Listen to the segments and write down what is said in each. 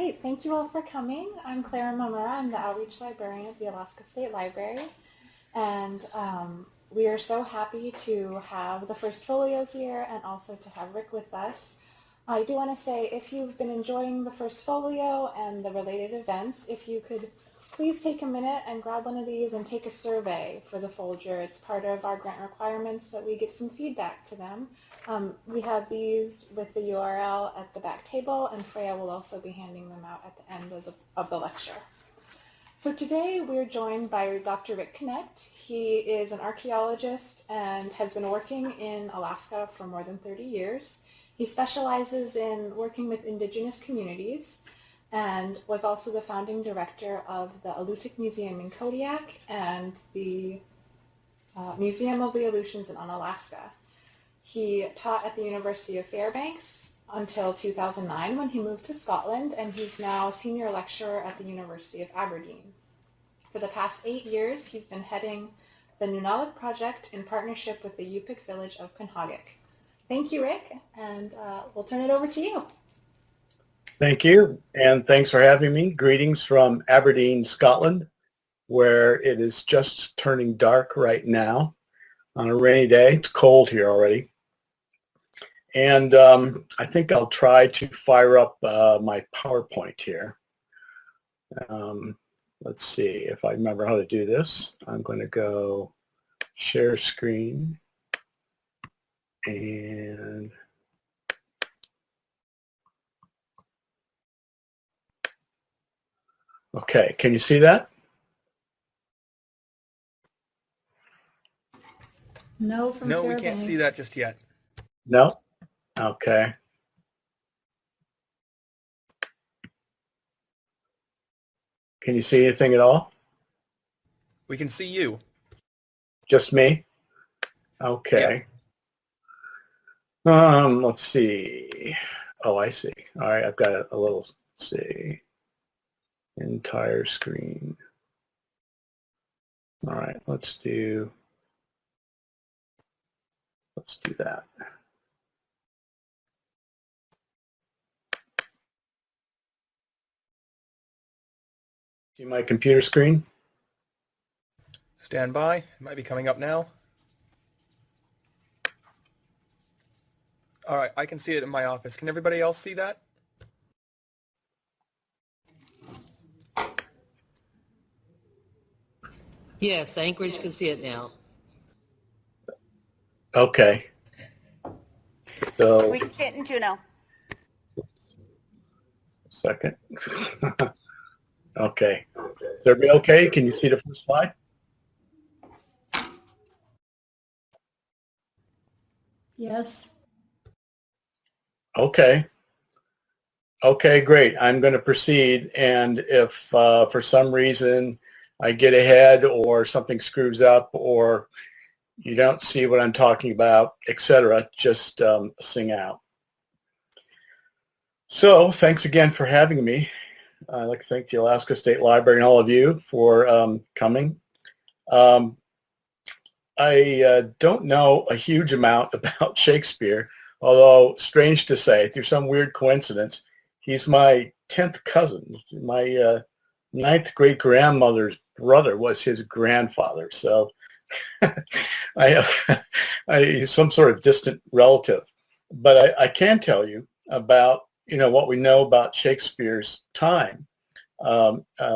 Great, thank you all for coming. I'm Clara Mamura. I'm the Outreach Librarian at the Alaska State Library. And we are so happy to have the First Folio here and also to have Rick with us. I do want to say, if you've been enjoying the First Folio and the related events, if you could please take a minute and grab one of these and take a survey for the Folger. It's part of our grant requirements that we get some feedback to them. We have these with the URL at the back table, and Freya will also be handing them out at the end of the lecture. So today we're joined by Dr. Rick Knecht. He is an archaeologist and has been working in Alaska for more than 30 years. He specializes in working with indigenous communities and was also the founding director of the Alutiiq Museum in Kodiak and the Museum of the Aleutians in Unalaska. He taught at the University of Fairbanks until 2009 when he moved to Scotland, and he's now senior lecturer at the University of Aberdeen. For the past 8 years, he's been heading the Nunalak project in partnership with the Yupik village of Quinhagak. Thank you, Rick, and we'll turn it over to you. Thank you, and thanks for having me. Greetings from Aberdeen, Scotland, where it is just turning dark right now on a rainy day. It's cold here already. And I think I'll try to fire up my PowerPoint here. Let's see if I remember how to do this. I'm going to go share screen and okay, can you see that? No, we can't see that just yet. No? Okay. Can you see anything at all? We can see you. Just me? Okay. Let's see. Oh, I see. All right, I've got a little, let's see, entire screen. All right, let's do that. See my computer screen? Stand by. It might be coming up now. All right, I can see it in my office. Can everybody else see that? Yes, Anchorage can see it now. Okay. So we can see it in Juneau. Second. Okay. Is everybody okay? Can you see the first slide? Yes. Okay. Okay, great. I'm going to proceed, and if for some reason I get ahead or something screws up or you don't see what I'm talking about, etc., just sing out. So thanks again for having me. I'd like to thank the Alaska State Library and all of you for coming. I don't know a huge amount about Shakespeare, although strange to say, through some weird coincidence, he's my 10th cousin. My 9th great-grandmother's brother was his grandfather, so he's some sort of distant relative. But I can tell you about what we know about Shakespeare's time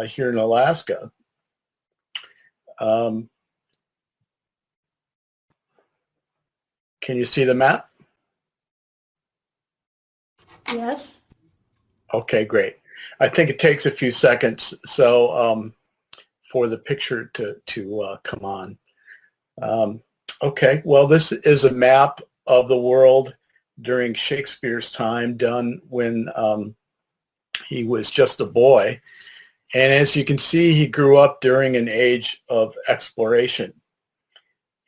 here in Alaska. Can you see the map? Yes. Okay, great. I think it takes a few seconds so for the picture to come on. Okay, well, this is a map of the world during Shakespeare's time, done when he was just a boy. And as you can see, he grew up during an age of exploration.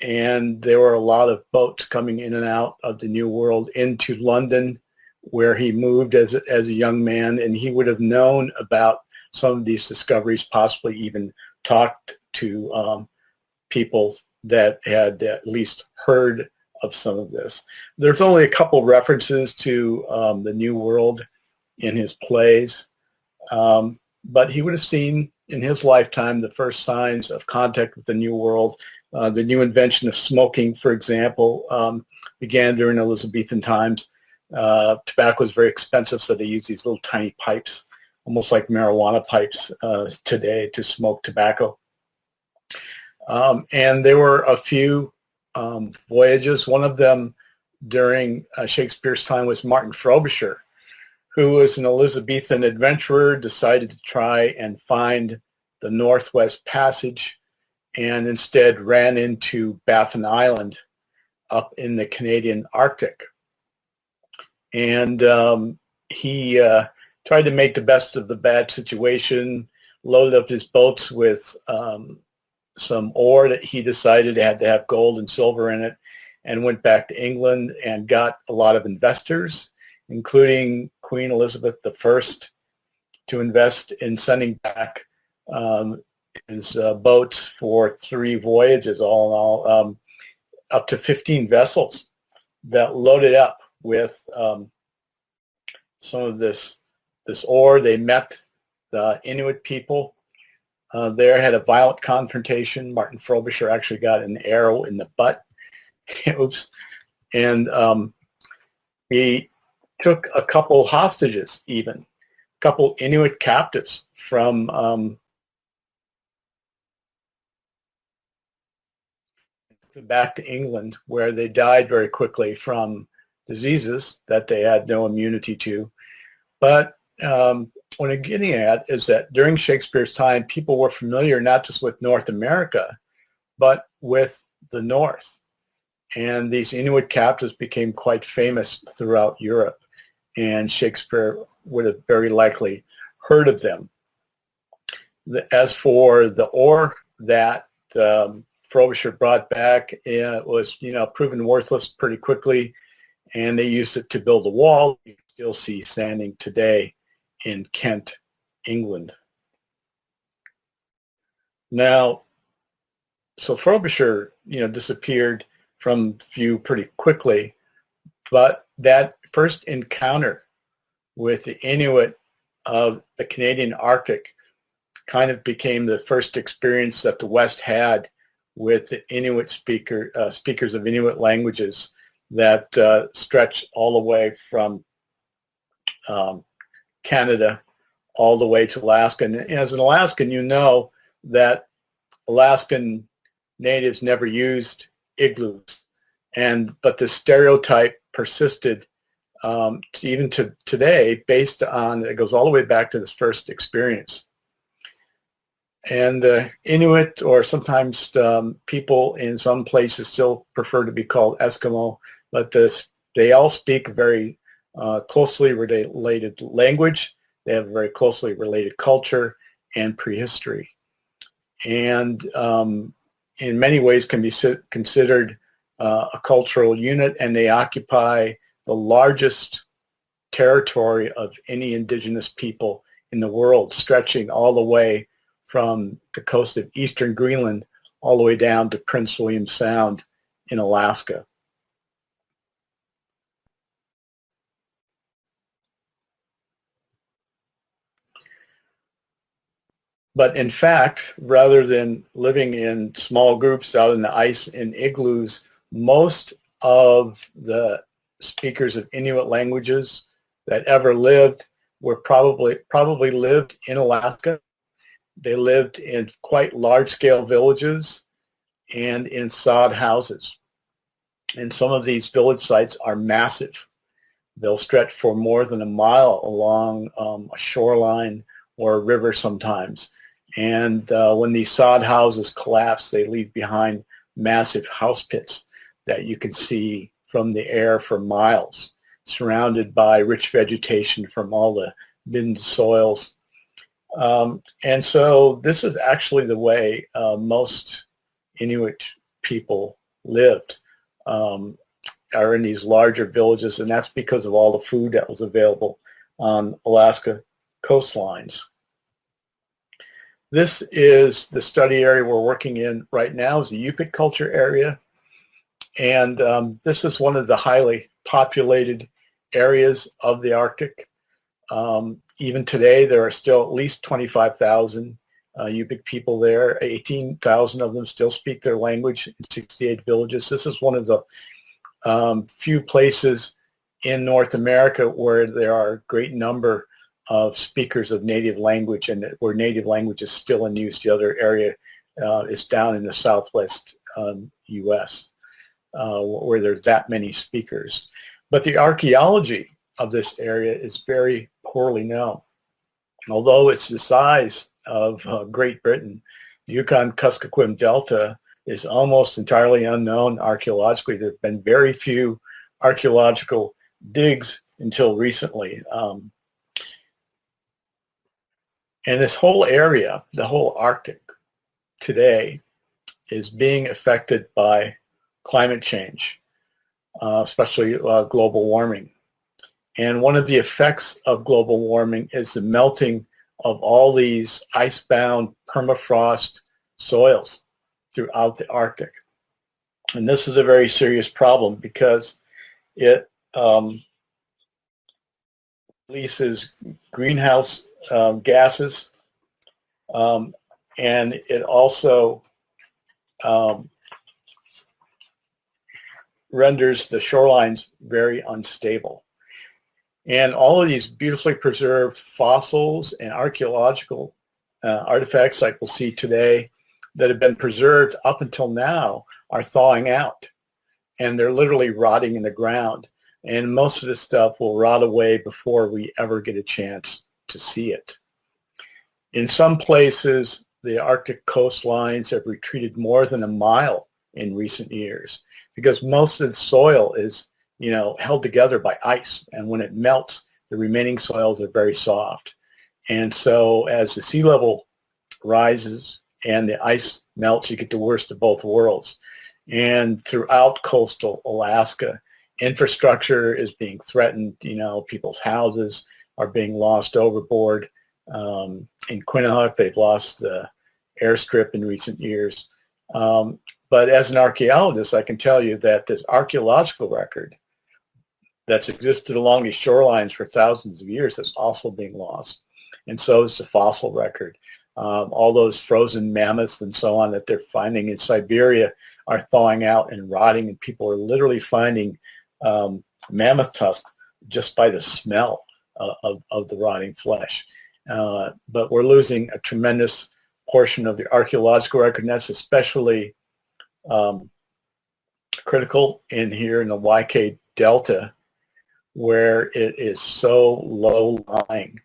And there were a lot of boats coming in and out of the New World into London, where he moved as a young man, and he would have known about some of these discoveries, possibly even talked to people that had at least heard of some of this. There's only a couple references to the New World in his plays. But he would have seen in his lifetime the first signs of contact with the New World. The new invention of smoking, for example, began during Elizabethan times. Tobacco was very expensive, so they used these little tiny pipes, almost like marijuana pipes today, to smoke tobacco. And there were a few voyages. One of them during Shakespeare's time was Martin Frobisher, who was an Elizabethan adventurer, decided to try and find the Northwest Passage, and instead ran into Baffin Island up in the Canadian Arctic. And he tried to make the best of the bad situation, loaded up his boats with some ore that he decided had to have gold and silver in it, and went back to England and got a lot of investors, including Queen Elizabeth I, to invest in sending back his boats for 3 voyages, all in all, up to 15 vessels that loaded up with some of this ore. They met the Inuit people there, had a violent confrontation. Martin Frobisher actually got an arrow in the butt. Oops. And he took a couple hostages, even a couple Inuit captives from back to England, where they died very quickly from diseases that they had no immunity to. But what I'm getting at is that during Shakespeare's time, people were familiar not just with North America, but with the North. And these Inuit captives became quite famous throughout Europe, and Shakespeare would have very likely heard of them. As for the ore that Frobisher brought back, it was proven worthless pretty quickly, and they used it to build a wall you can still see standing today in Kent, England. Now, so Frobisher, disappeared from view pretty quickly, but that first encounter with the Inuit of the Canadian Arctic kind of became the first experience that the West had with the Inuit speakers of Inuit languages that stretch all the way from Canada all the way to Alaska. And as an Alaskan, you know that Alaskan natives never used igloos, but the stereotype persisted even to today, based on, it goes all the way back to this first experience. And the Inuit, or sometimes people in some places still prefer to be called Eskimo, but they all speak a very closely related language. They have a very closely related culture and prehistory. And in many ways can be considered a cultural unit, and they occupy the largest territory of any indigenous people in the world, stretching all the way from the coast of eastern Greenland all the way down to Prince William Sound in Alaska. But in fact, rather than living in small groups out in the ice in igloos, most of the speakers of Inuit languages that ever lived were probably lived in Alaska. They lived in quite large-scale villages and in sod houses. And some of these village sites are massive. They'll stretch for more than a mile along a shoreline or a river sometimes. And when these sod houses collapse, they leave behind massive house pits that you can see from the air for miles, surrounded by rich vegetation from all the binned soils. And so this is actually the way most Inuit people lived, are in these larger villages, and that's because of all the food that was available on Alaska coastlines. This is the study area we're working in right now, is the Yupik culture area. And this is one of the highly populated areas of the Arctic. Even today, there are still at least 25,000 Yupik people there. 18,000 of them still speak their language in 68 villages. This is one of the few places in North America where there are a great number of speakers of native language and where native language is still in use. The other area is down in the southwest U.S. Where there's that many speakers. But the archaeology of this area is very poorly known. Although it's the size of Great Britain, the Yukon-Kuskokwim Delta is almost entirely unknown archaeologically. There have been very few archaeological digs until recently. And this whole area, the whole Arctic today, is being affected by climate change, especially global warming. And one of the effects of global warming is the melting of all these ice-bound permafrost soils throughout the Arctic. And this is a very serious problem because it releases greenhouse gases, and it also renders the shorelines very unstable. And all of these beautifully preserved fossils and archaeological artifacts like we'll see today that have been preserved up until now are thawing out. And they're literally rotting in the ground. And most of this stuff will rot away before we ever get a chance to see it. In some places, the Arctic coastlines have retreated more than a mile in recent years because most of the soil is, held together by ice. And when it melts, the remaining soils are very soft. And so as the sea level rises and the ice melts, you get the worst of both worlds. And throughout coastal Alaska, infrastructure is being threatened. People's houses are being lost overboard. In Quinhagak, they've lost the airstrip in recent years. But as an archaeologist, I can tell you that this archaeological record that's existed along these shorelines for thousands of years is also being lost. And so is the fossil record. All those frozen mammoths and so on that they're finding in Siberia are thawing out and rotting, and people are literally finding mammoth tusks just by the smell of the rotting flesh. But we're losing a tremendous portion of the archaeological record, and that's especially critical in here in the YK Delta, where it is so low-lying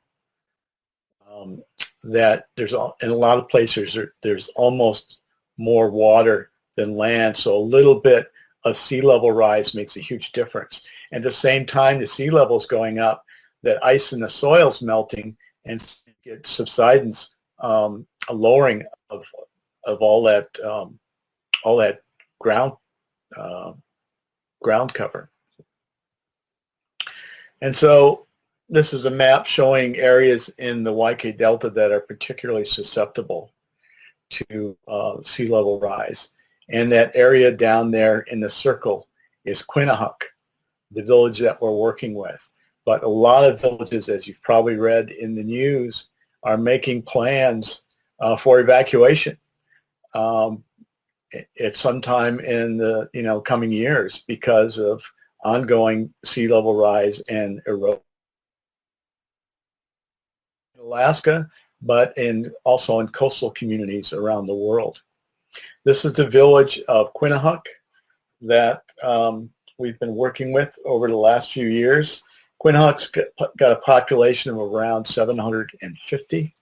that there's, in a lot of places, there's almost more water than land. So a little bit of sea level rise makes a huge difference. At the same time, the sea level is going up, that ice in the soil is melting, and it subsidence, a lowering of all that ground cover. And so this is a map showing areas in the YK Delta that are particularly susceptible to sea level rise. And that area down there in the circle is Quinhagak, the village that we're working with. But a lot of villages, as you've probably read in the news, are making plans for evacuation at some time in the coming years because of ongoing sea level rise and erosion. In Alaska, but also in coastal communities around the world. This is the village of Quinhagak that we've been working with over the last few years. Quinhagak's got a population of around 750.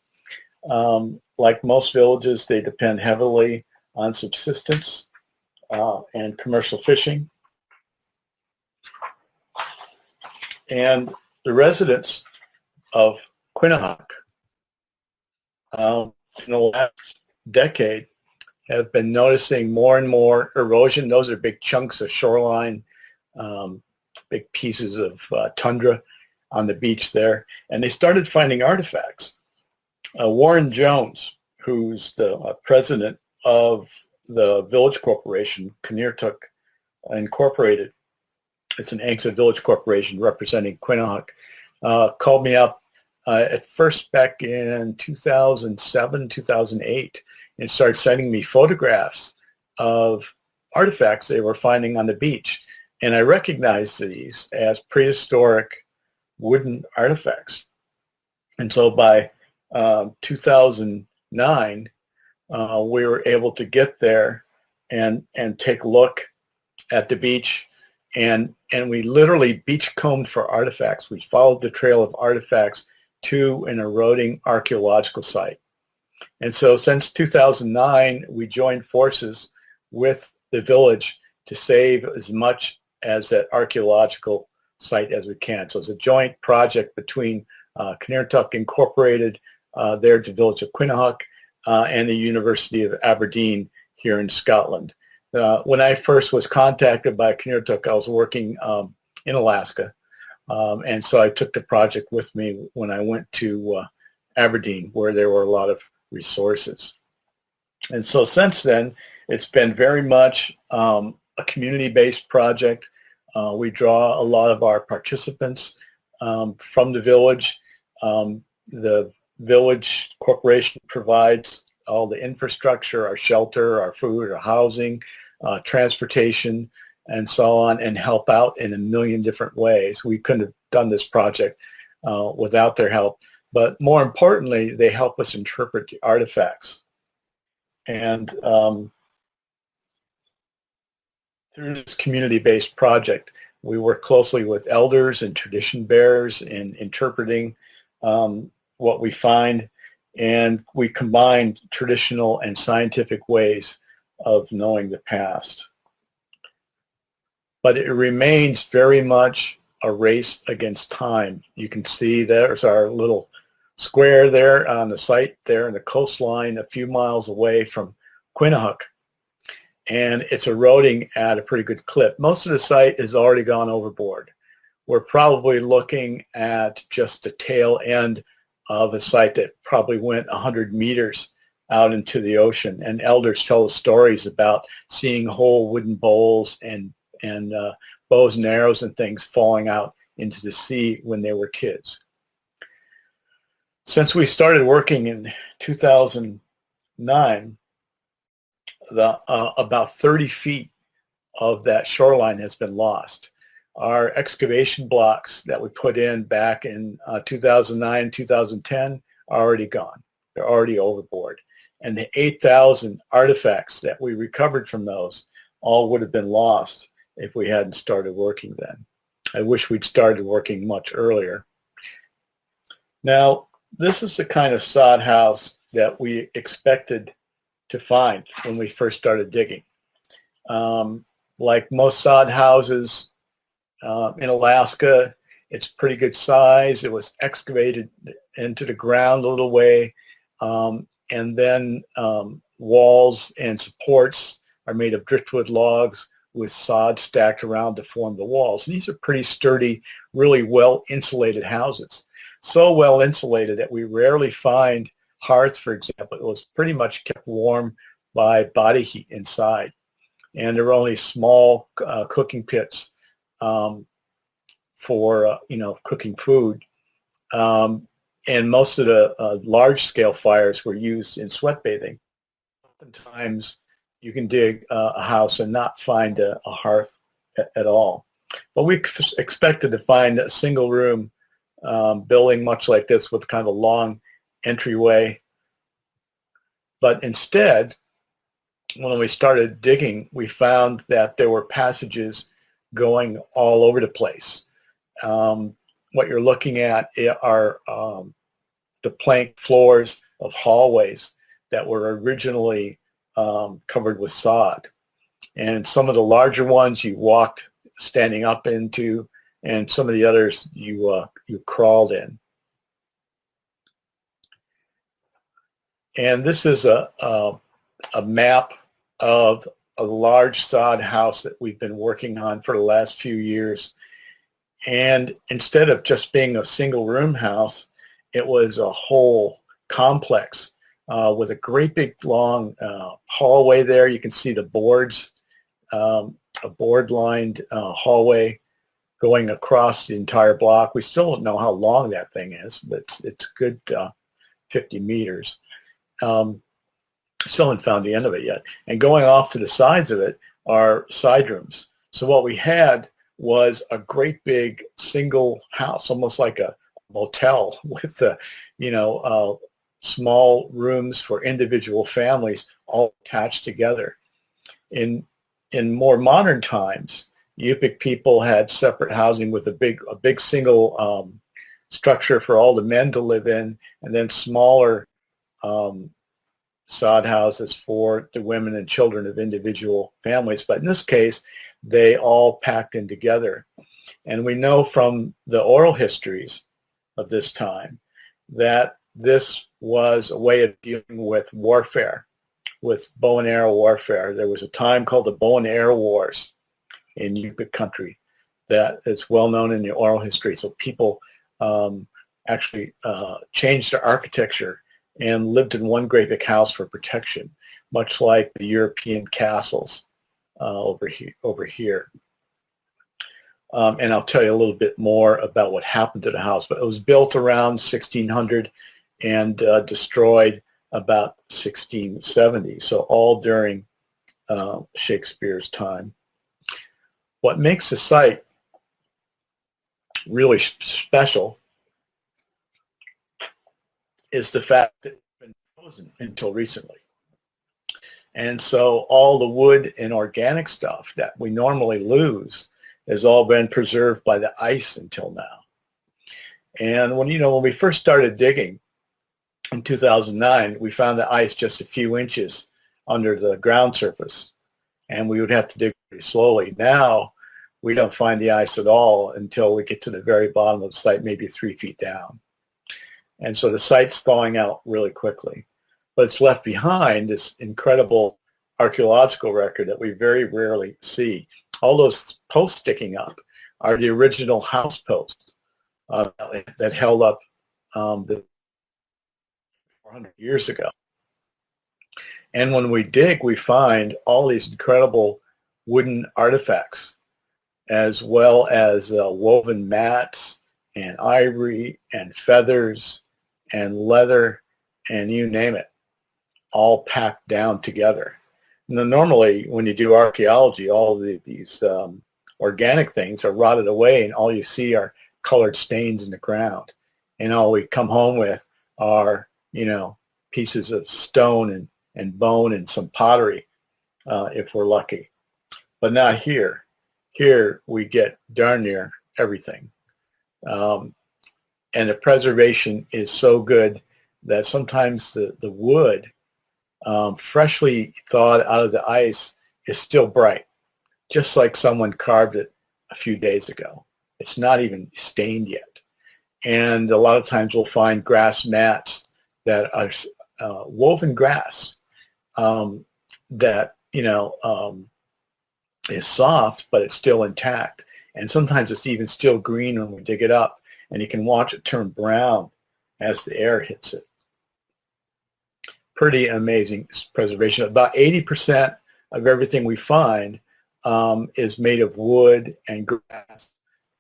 Like most villages, they depend heavily on subsistence and commercial fishing. And the residents of Quinhagak in the last decade have been noticing more and more erosion. Those are big chunks of shoreline, big pieces of tundra on the beach there. And they started finding artifacts. Warren Jones, who's the president of the Village Corporation, Knecht Incorporated, it's an Angsa Village Corporation representing Quinhagak, called me up at first back in 2007, 2008, and started sending me photographs of artifacts they were finding on the beach. And I recognized these as prehistoric wooden artifacts. And so by 2009, we were able to get there and take a look at the beach, and we literally beach combed for artifacts. We followed the trail of artifacts to an eroding archaeological site. And so since 2009, we joined forces with the village to save as much as that archaeological site as we can. So it's a joint project between Knecht Incorporated, there at the village of Quinhagak, and the University of Aberdeen here in Scotland. When I first was contacted by Knecht, I was working in Alaska, and so I took the project with me when I went to Aberdeen, where there were a lot of resources. And so since then, it's been very much a community-based project. We draw a lot of our participants from the village. The village corporation provides all the infrastructure, our shelter, our food, our housing, transportation, and so on, and help out in a million different ways. We couldn't have done this project without their help. But more importantly, they help us interpret the artifacts. And through this community-based project, we work closely with elders and tradition bearers in interpreting what we find, and we combine traditional and scientific ways of knowing the past. But it remains very much a race against time. You can see there's our little square there on the site there in the coastline a few miles away from Quinhagak, and it's eroding at a pretty good clip. Most of the site has already gone overboard. We're probably looking at just the tail end of a site that probably went 100 meters out into the ocean, and elders tell us stories about seeing whole wooden bowls and bows and arrows and things falling out into the sea when they were kids. Since we started working in 2009, about 30 feet of that shoreline has been lost. Our excavation blocks that we put in back in 2009, 2010 are already gone. They're already overboard. And the 8,000 artifacts that we recovered from those all would have been lost if we hadn't started working then. I wish we'd started working much earlier. Now, this is the kind of sod house that we expected to find when we first started digging. Like most sod houses in Alaska, it's pretty good size. It was excavated into the ground a little way, and then walls and supports are made of driftwood logs with sod stacked around to form the walls. And these are pretty sturdy, really well insulated houses. So well insulated that we rarely find hearths, for example. It was pretty much kept warm by body heat inside. And there were only small cooking pits for cooking food. And most of the large-scale fires were used in sweat bathing. Oftentimes, you can dig a house and not find a hearth at all. But we expected to find a single-room building much like this with kind of a long entryway. But instead, when we started digging, we found that there were passages going all over the place. What you're looking at are the plank floors of hallways that were originally covered with sod. And some of the larger ones you walked standing up into, and some of the others you crawled in. And this is a map of a large sod house that we've been working on for the last few years. And instead of just being a single room house, it was a whole complex with a great big long hallway there. You can see the boards, a board lined hallway going across the entire block. We still don't know how long that thing is, but it's a good 50 meters. Still haven't found the end of it yet. And going off to the sides of it are side rooms. So what we had was a great big single house, almost like a motel with small rooms for individual families all attached together. In more modern times, Yupik people had separate housing with a big single structure for all the men to live in, and then smaller sod houses for the women and children of individual families. But in this case, they all packed in together. And we know from the oral histories of this time that this was a way of dealing with warfare, with bow and arrow warfare. There was a time called the Bow and Arrow Wars in Yupik country that is well known in the oral history. So people actually changed their architecture and lived in one great big house for protection, much like the European castles over here. And I'll tell you a little bit more about what happened to the house. But it was built around 1600 and destroyed about 1670. So all during Shakespeare's time. What makes the site really special is the fact that it's been frozen until recently. And so all the wood and organic stuff that we normally lose has all been preserved by the ice until now. And when we first started digging in 2009, we found the ice just a few inches under the ground surface, and we would have to dig pretty slowly. Now we don't find the ice at all until we get to the very bottom of the site, maybe 3 feet down. And so the site's thawing out really quickly. But it's left behind this incredible archaeological record that we very rarely see. All those posts sticking up are the original house posts that held up the 400 years ago. And when we dig, we find all these incredible wooden artifacts, as well as woven mats and ivory and feathers and leather and you name it, all packed down together. Now, normally, when you do archaeology, all of these organic things are rotted away, and all you see are colored stains in the ground. And all we come home with are, pieces of stone and bone and some pottery, if we're lucky. But not here. Here we get darn near everything. And the preservation is so good that sometimes the wood, freshly thawed out of the ice, is still bright, just like someone carved it a few days ago. It's not even stained yet. And a lot of times we'll find grass mats that are woven grass that, is soft, but it's still intact. And sometimes it's even still green when we dig it up, and you can watch it turn brown as the air hits it. Pretty amazing preservation. About 80% of everything we find is made of wood and grass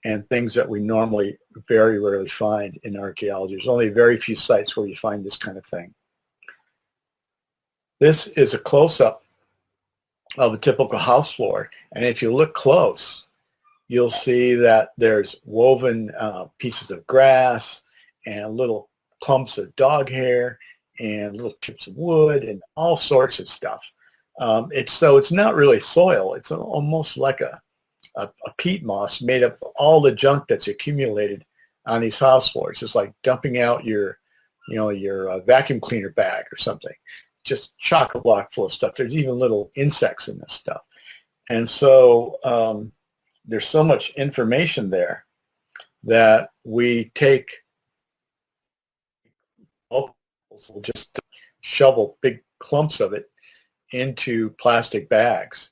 and things that we normally very rarely find in archaeology. There's only very few sites where you find this kind of thing. This is a close-up of a typical house floor, and if you look close, you'll see that there's woven pieces of grass and little clumps of dog hair and little chips of wood and all sorts of stuff. It's not really soil. It's almost like a peat moss made up of all the junk that's accumulated on these house floors. It's like dumping out your vacuum cleaner bag or something. Just chock-a-block full of stuff. There's even little insects in this stuff. And so there's so much information there that we take, we'll just shovel big clumps of it into plastic bags.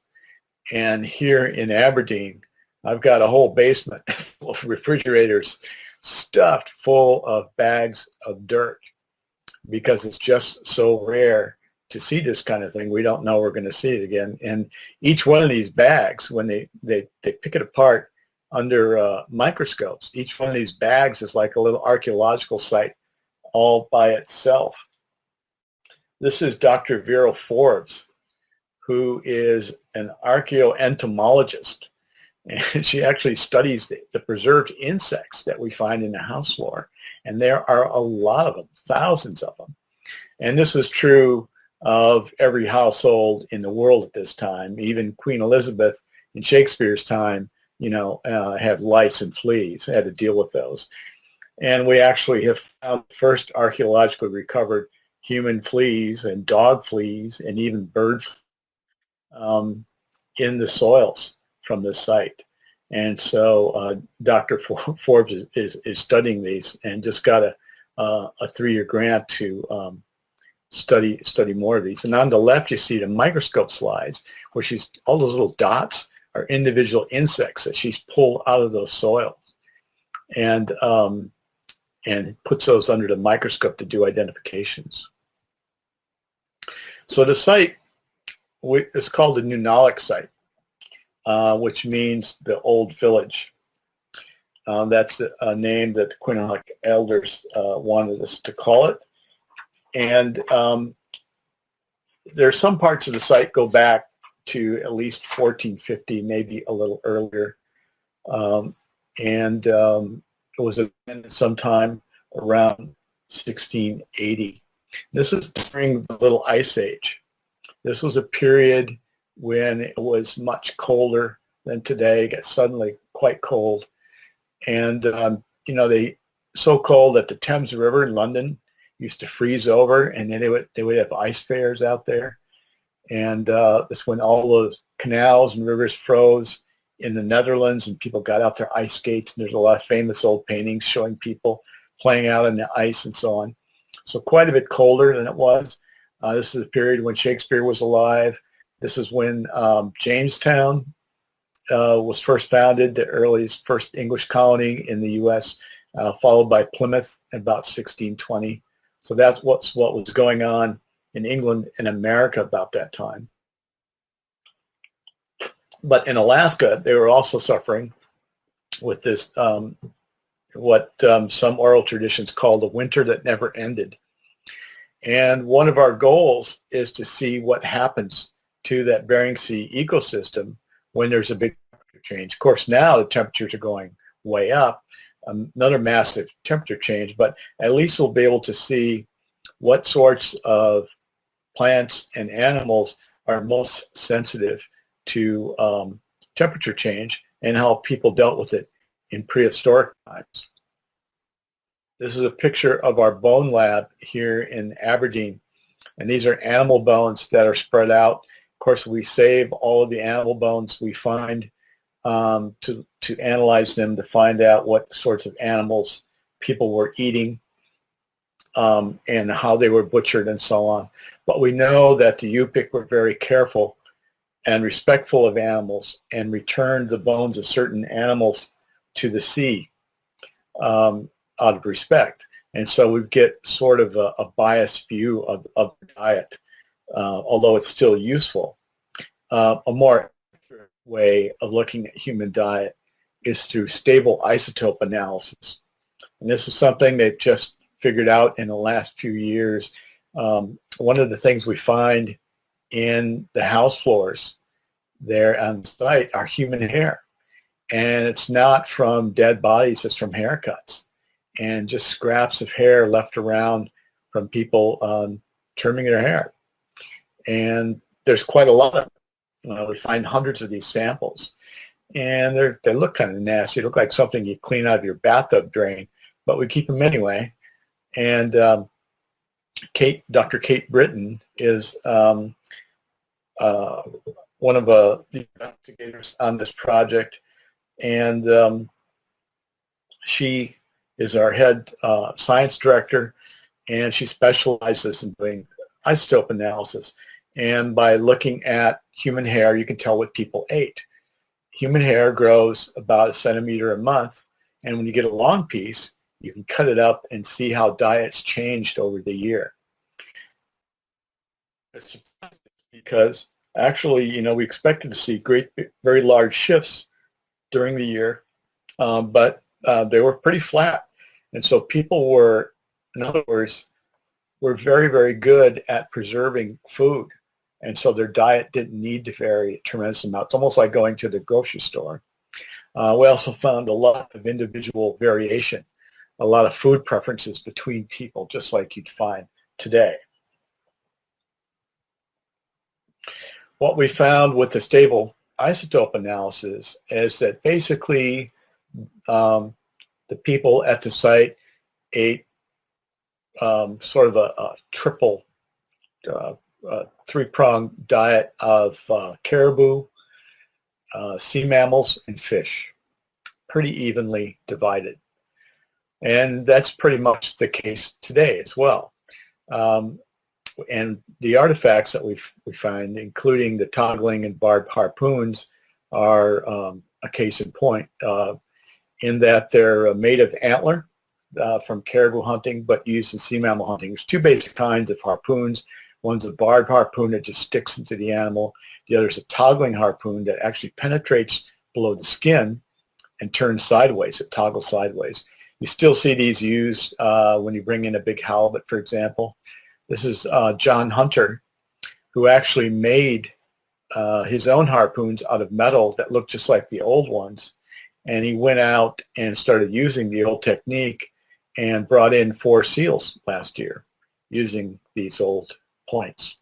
And here in Aberdeen, I've got a whole basement full of refrigerators stuffed full of bags of dirt, because it's just so rare to see this kind of thing. We don't know we're going to see it again. And each one of these bags, when they pick it apart under microscopes. Each one of these bags is like a little archaeological site all by itself. This is Dr. Vera Forbes, who is an archaeoentomologist. And she actually studies the preserved insects that we find in the house floor. And there are a lot of them, thousands of them. And this was true of every household in the world at this time. Even Queen Elizabeth in Shakespeare's time, had lice and fleas, had to deal with those. And we actually have found the first archaeologically recovered human fleas and dog fleas and even bird fleas in the soils from this site. And so Dr. Forbes is studying these and just got a 3-year grant to study more of these. And on the left, you see the microscope slides where all those little dots are individual insects that she's pulled out of those soils and puts those under the microscope to do identifications. So the site is called the Nunalak site, which means the old village. That's a name that the Quinhagak elders wanted us to call it. And there are some parts of the site go back to at least 1450, maybe a little earlier. It was abandoned sometime around 1680. This was during the Little Ice Age. This was a period when it was much colder than today. It got suddenly quite cold. And, so cold that the Thames River in London used to freeze over, and then they would have ice fairs out there. And that's when all those canals and rivers froze in the Netherlands, and people got out their ice skates. And there's a lot of famous old paintings showing people playing out in the ice and so on. So quite a bit colder than it was. This is a period when Shakespeare was alive. This is when Jamestown was first founded, the earliest first English colony in the U.S., followed by Plymouth in about 1620. So that's what was going on in England and America about that time. But in Alaska, they were also suffering with this, what some oral traditions call the winter that never ended. And one of our goals is to see what happens to that Bering Sea ecosystem when there's a big temperature change. Of course, now the temperatures are going way up, another massive temperature change, but at least we'll be able to see what sorts of plants and animals are most sensitive to temperature change and how people dealt with it in prehistoric times. This is a picture of our bone lab here in Aberdeen, and these are animal bones that are spread out. Of course, we save all of the animal bones we find to analyze them to find out what sorts of animals people were eating and how they were butchered and so on. But we know that the Yupik were very careful and respectful of animals and returned the bones of certain animals to the sea out of respect. And so we get sort of a biased view of the diet, although it's still useful. A more accurate way of looking at human diet is through stable isotope analysis. And this is something they've just figured out in the last few years. One of the things we find in the house floors there on site are human hair. And it's not from dead bodies, it's from haircuts and just scraps of hair left around from people trimming their hair. And there's quite a lot of them. We find hundreds of these samples. And they look kind of nasty. They look like something you clean out of your bathtub drain, but we keep them anyway. And Dr. Kate Britton is one of the investigators on this project, and she is our head science director, and she specializes in doing isotope analysis. And by looking at human hair, you can tell what people ate. Human hair grows about 1 centimeter a month, and when you get a long piece, you can cut it up and see how diets changed over the year. It's because actually, we expected to see very large shifts during the year, but they were pretty flat. And so people were, in other words, were very, very good at preserving food. And so their diet didn't need to vary a tremendous amount. It's almost like going to the grocery store. We also found a lot of individual variation, a lot of food preferences between people, just like you'd find today. What we found with the stable isotope analysis is that basically the people at the site ate sort of a triple, three-pronged diet of caribou, sea mammals, and fish, pretty evenly divided. And that's pretty much the case today as well. And the artifacts that we find, including the toggling and barbed harpoons, are a case in point in that they're made of antler from caribou hunting, but used in sea mammal hunting. There's two basic kinds of harpoons. One's a barbed harpoon that just sticks into the animal. The other is a toggling harpoon that actually penetrates below the skin and turns sideways. It toggles sideways. You still see these used when you bring in a big halibut, for example. This is John Hunter, who actually made his own harpoons out of metal that looked just like the old ones. And he went out and started using the old technique and brought in 4 seals last year using these old points.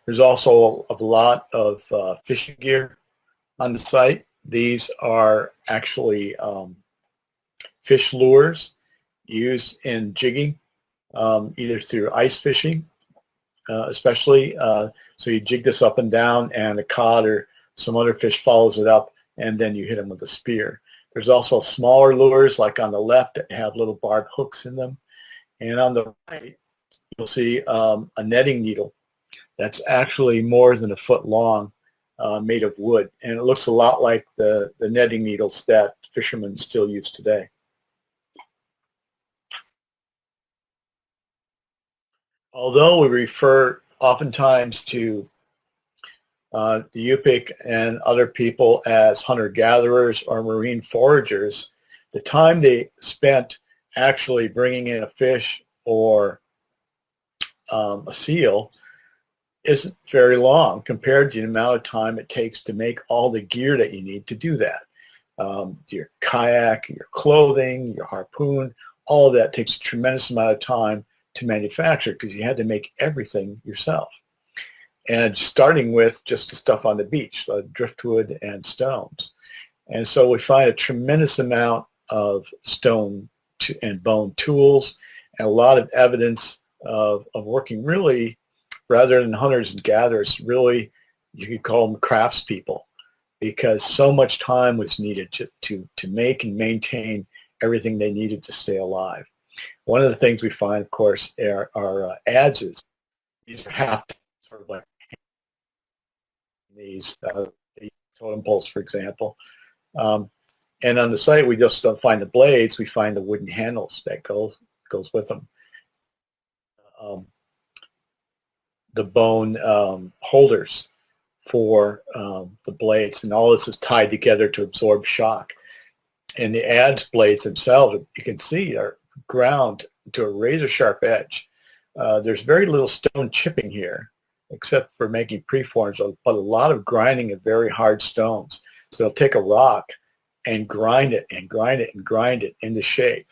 There's also a lot of fishing gear on the site. These are actually fish lures used in jigging, either through ice fishing, especially. So you jig this up and down, and a cod or some other fish follows it up, and then you hit them with a spear. There's also smaller lures, like on the left, that have little barbed hooks in them. And on the right, you'll see a netting needle that's actually more than a foot long, made of wood. And it looks a lot like the netting needles that fishermen still use today. Although we refer oftentimes to the Yupik and other people as hunter-gatherers or marine foragers, the time they spent actually bringing in a fish or a seal isn't very long compared to the amount of time it takes to make all the gear that you need to do that. Your kayak, your clothing, your harpoon, all of that takes a tremendous amount of time to manufacture because you had to make everything yourself. And starting with just the stuff on the beach, driftwood and stones. And so we find a tremendous amount of stone and bone tools and a lot of evidence of working really, rather than hunters and gatherers, really you could call them craftspeople, because so much time was needed to make and maintain everything they needed to stay alive. One of the things we find, of course, are adzes. These are half sort of like these totem poles, for example. And on the site, we just don't find the blades. We find the wooden handles that goes with them. The bone holders for the blades, and all this is tied together to absorb shock. And the adze blades themselves, you can see, are ground to a razor sharp edge. There's very little stone chipping here, except for making preforms, but a lot of grinding of very hard stones. So they'll take a rock and grind it and grind it and grind it into shape.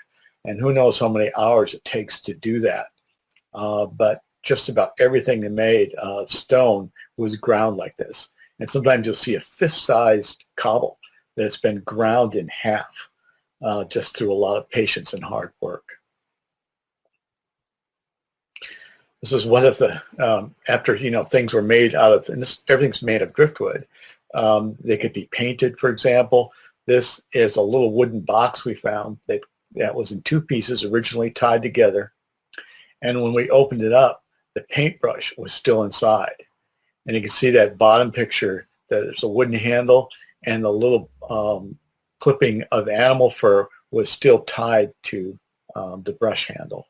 And who knows how many hours it takes to do that. But just about everything they made of stone was ground like this. And sometimes you'll see a fist-sized cobble that's been ground in half just through a lot of patience and hard work. This is one of the, after, things were made out of, and everything's made of driftwood. They could be painted, for example. This is a little wooden box we found that was in 2 pieces originally tied together. And when we opened it up, the paintbrush was still inside. And you can see that bottom picture, that there's a wooden handle and the little clipping of animal fur was still tied to the brush handle.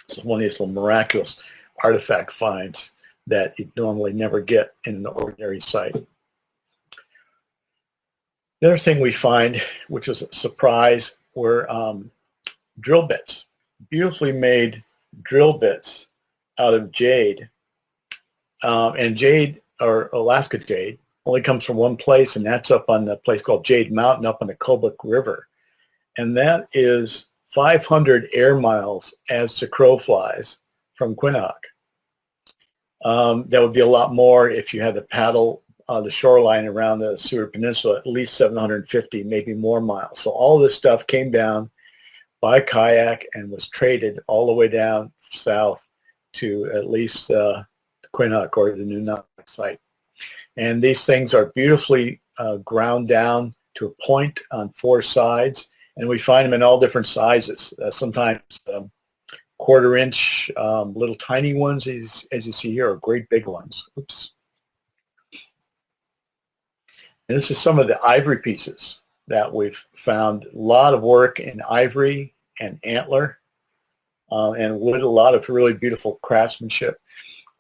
So one of these little miraculous artifact finds that you'd normally never get in an ordinary site. The other thing we find, which was a surprise, were drill bits, beautifully made drill bits out of jade. And jade, or Alaska jade, only comes from one place, and that's up on the place called Jade Mountain up on the Kobuk River. And that is 500 air miles as the crow flies from Quinhagak. That would be a lot more if you had to paddle the shoreline around the Seward Peninsula, at least 750, maybe more miles. So all this stuff came down by kayak and was traded all the way down south to at least Quinhagak, or the Juneau site. And these things are beautifully ground down to a point on four sides, and we find them in all different sizes. Sometimes quarter-inch, little tiny ones, as you see here, or great big ones. Oops. And this is some of the ivory pieces that we've found. A lot of work in ivory and antler and wood, a lot of really beautiful craftsmanship.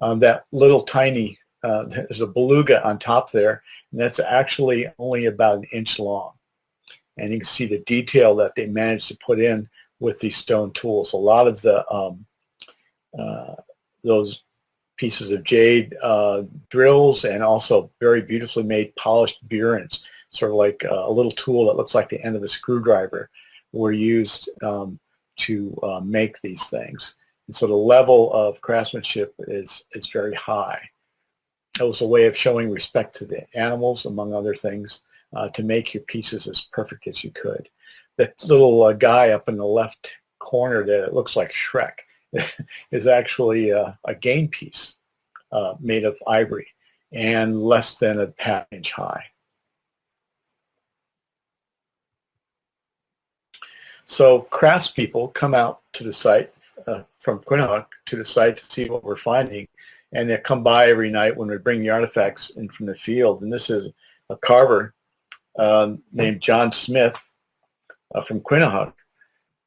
That little tiny, there's a beluga on top there, and that's actually only about an inch long. And you can see the detail that they managed to put in with these stone tools. A lot of the those pieces of jade drills, and also very beautifully made polished burins, sort of like a little tool that looks like the end of a screwdriver, were used to make these things. And so the level of craftsmanship is very high. It was a way of showing respect to the animals, among other things, to make your pieces as perfect as you could. That little guy up in the left corner that looks like Shrek is actually a game piece made of ivory and less than a half-inch high. So craftspeople come out to the site from Quinhagak to the site to see what we're finding, and they come by every night when we bring the artifacts in from the field. And this is a carver named John Smith from Quinhagak.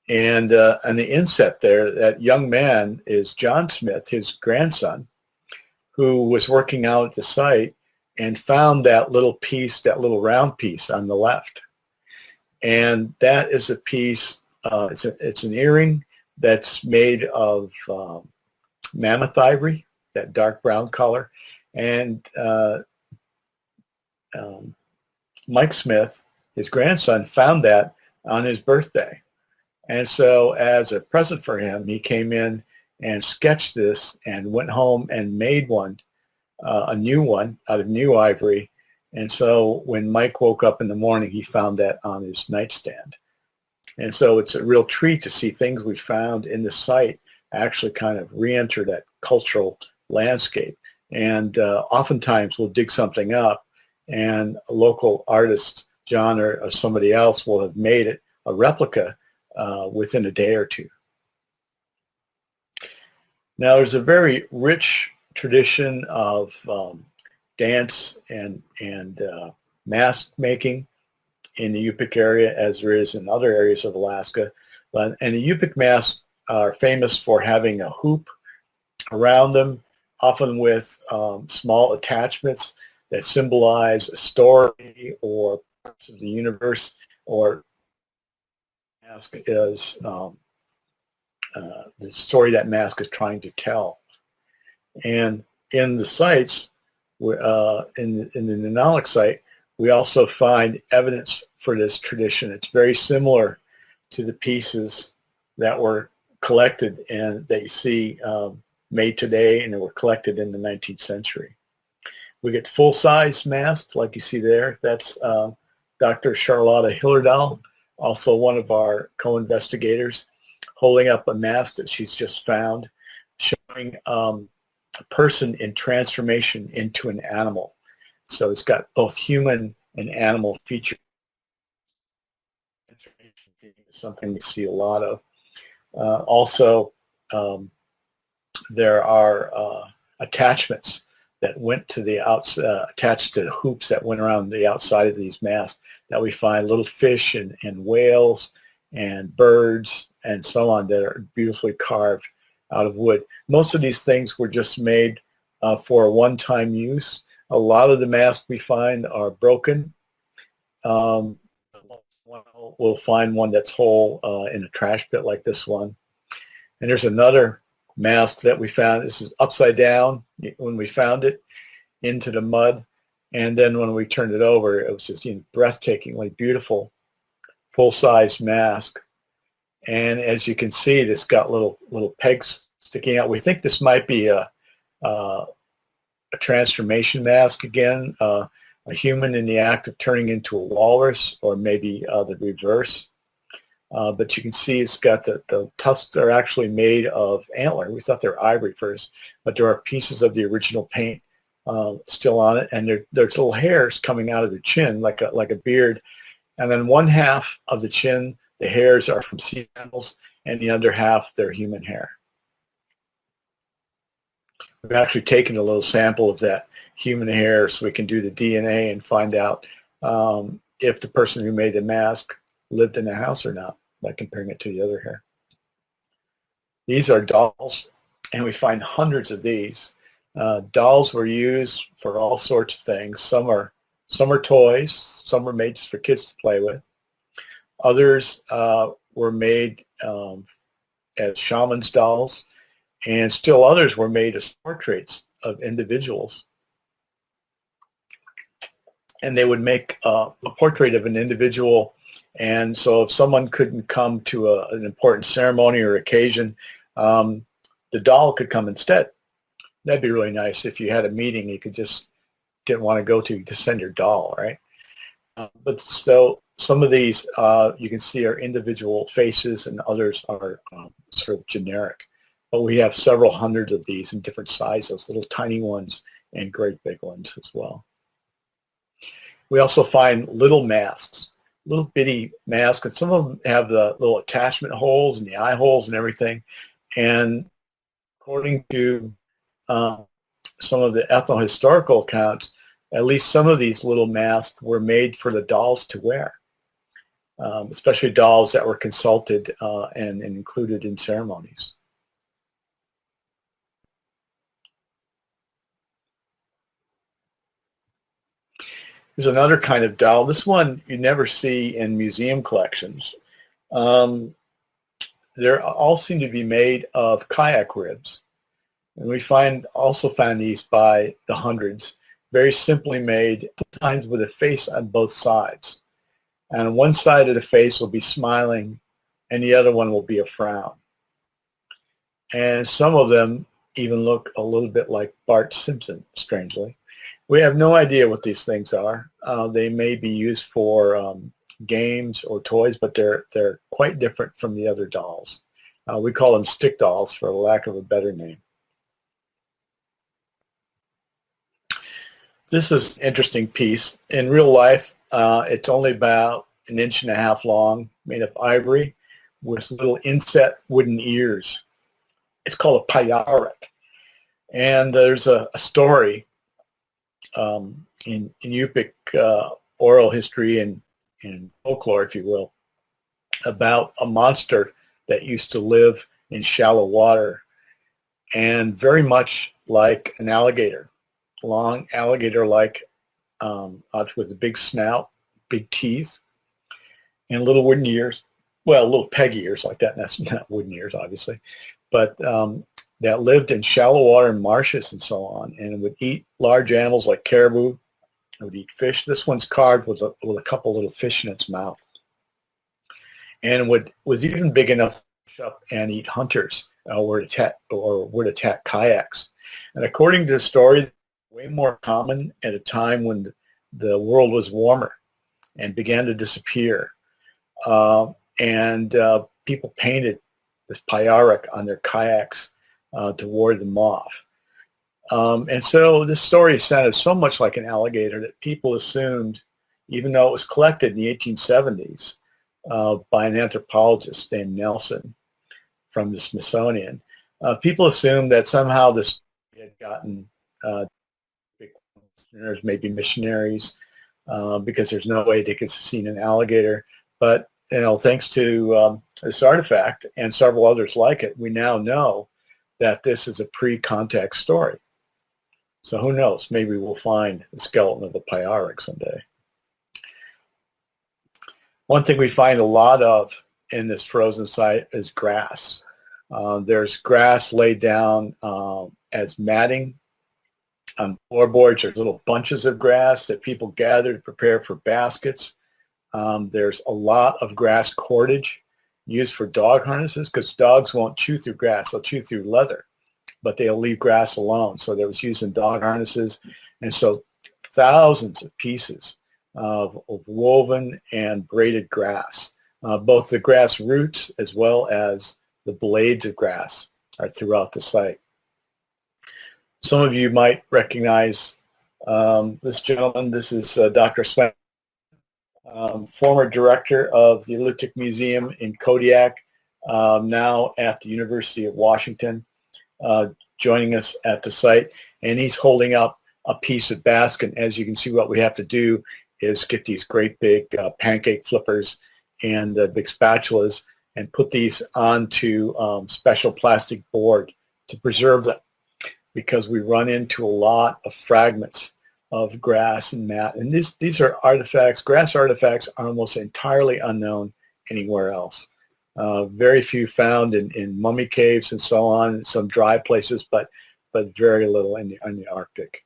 And on the inset there, that young man is John Smith, his grandson, who was working out at the site and found that little piece, that little round piece on the left. And that is a piece, it's an earring that's made of mammoth ivory, that dark brown color. And Mike Smith, his grandson, found that on his birthday. And so as a present for him, he came in and sketched this and went home and made one, a new one out of new ivory. And so when Mike woke up in the morning, he found that on his nightstand. And so it's a real treat to see things we found in the site actually kind of re-enter that cultural landscape. And oftentimes we'll dig something up, and a local artist, John or somebody else, will have made it a replica within a day or two. Now there's a very rich tradition of dance and mask making in the Yupik area, as there is in other areas of Alaska. And the Yupik masks are famous for having a hoop around them, often with small attachments that symbolize a story or parts of the universe, or mask is the story that mask is trying to tell. And in the sites, in the Denali site, we also find evidence for this tradition. It's very similar to the pieces that were collected and that you see made today, and that were collected in the 19th century. We get full-size masks like you see there. That's Dr. Charlotta Hillerdahl, also one of our co-investigators, holding up a mask that she's just found, showing a person in transformation into an animal. So it's got both human and animal features. Something we see a lot of. Also, there are attachments that went to the outside, attached to the hoops that went around the outside of these masks, that we find little fish and whales and birds and so on that are beautifully carved out of wood. Most of these things were just made for a one-time use. A lot of the masks we find are broken, We'll find one that's whole in a trash pit like this one. And there's another mask that we found. This is upside down when we found it into the mud. And then when we turned it over, it was just breathtakingly beautiful, full-size mask. And as you can see, it's got little pegs sticking out. We think this might be a transformation mask again, a human in the act of turning into a walrus, or maybe the reverse. But you can see it's got the tusks are actually made of antler. We thought they were ivory first, but there are pieces of the original paint still on it, and there's little hairs coming out of the chin like a beard. And then one half of the chin, the hairs are from sea animals, and the other half, they're human hair. We've actually taken a little sample of that human hair so we can do the DNA and find out if the person who made the mask lived in the house or not by comparing it to the other hair. These are dolls, and we find hundreds of these. Dolls were used for all sorts of things. Some are toys. Some were made just for kids to play with. Others were made as shaman's dolls, and still others were made as portraits of individuals. And they would make a portrait of an individual, and so if someone couldn't come to an important ceremony or occasion, the doll could come instead. That'd be really nice if you had a meeting you didn't want to go to, you could send your doll, right? But so some of these you can see are individual faces, and others are sort of generic. But we have several hundred of these in different sizes, little tiny ones and great big ones as well. We also find little masks, little bitty masks, and some of them have the little attachment holes and the eye holes and everything. And according to some of the ethnohistorical accounts, at least some of these little masks were made for the dolls to wear, especially dolls that were consulted and included in ceremonies. There's another kind of doll. This one you never see in museum collections. They all seem to be made of kayak ribs. And we also found these by the hundreds, very simply made, sometimes with a face on both sides. And on one side of the face will be smiling, and the other one will be a frown. And some of them even look a little bit like Bart Simpson, strangely. We have no idea what these things are. They may be used for games or toys, but they're quite different from the other dolls. We call them stick dolls for lack of a better name. This is an interesting piece. In real life, it's only about 1.5 inches long, made of ivory with little inset wooden ears. It's called a payarek. And there's a story in Yupik oral history and folklore, if you will, about a monster that used to live in shallow water, and very much like an alligator, long alligator-like, with a big snout, big teeth, and little wooden ears. Well, little peg ears like that. And that's not wooden ears, obviously, but that lived in shallow water and marshes and so on, and would eat large animals like caribou. It would eat fish. This one's carved with a couple little fish in its mouth, and was even big enough to push up and eat hunters would attack kayaks. And according to the story, way more common at a time when the world was warmer and began to disappear, and people painted this payarek on their kayaks to ward them off. And so this story sounded so much like an alligator that people assumed, even though it was collected in the 1870s by an anthropologist named Nelson from the Smithsonian, people assumed that somehow this had gotten big listeners, maybe missionaries, because there's no way they could have seen an alligator. But thanks to this artifact and several others like it, we now know that this is a pre-contact story. So who knows? Maybe we'll find the skeleton of a payarek someday. One thing we find a lot of in this frozen site is grass. There's grass laid down as matting on floorboards. There's little bunches of grass that people gather to prepare for baskets. There's a lot of grass cordage used for dog harnesses because dogs won't chew through grass. They'll chew through leather, but they'll leave grass alone. So that was used in dog harnesses. And so thousands of pieces of woven and braided grass. Both the grass roots as well as the blades of grass are throughout the site. Some of you might recognize this gentleman. This is Dr. Sven, former director of the Elliptic Museum in Kodiak, now at the University of Washington, joining us at the site. And he's holding up a piece of basket. As you can see, what we have to do is get these great big pancake flippers and big spatulas and put these onto special plastic board to preserve them, because we run into a lot of fragments of grass and mat. And these are artifacts. Grass artifacts are almost entirely unknown anywhere else. Very few found in mummy caves and so on, some dry places, but very little in the Arctic.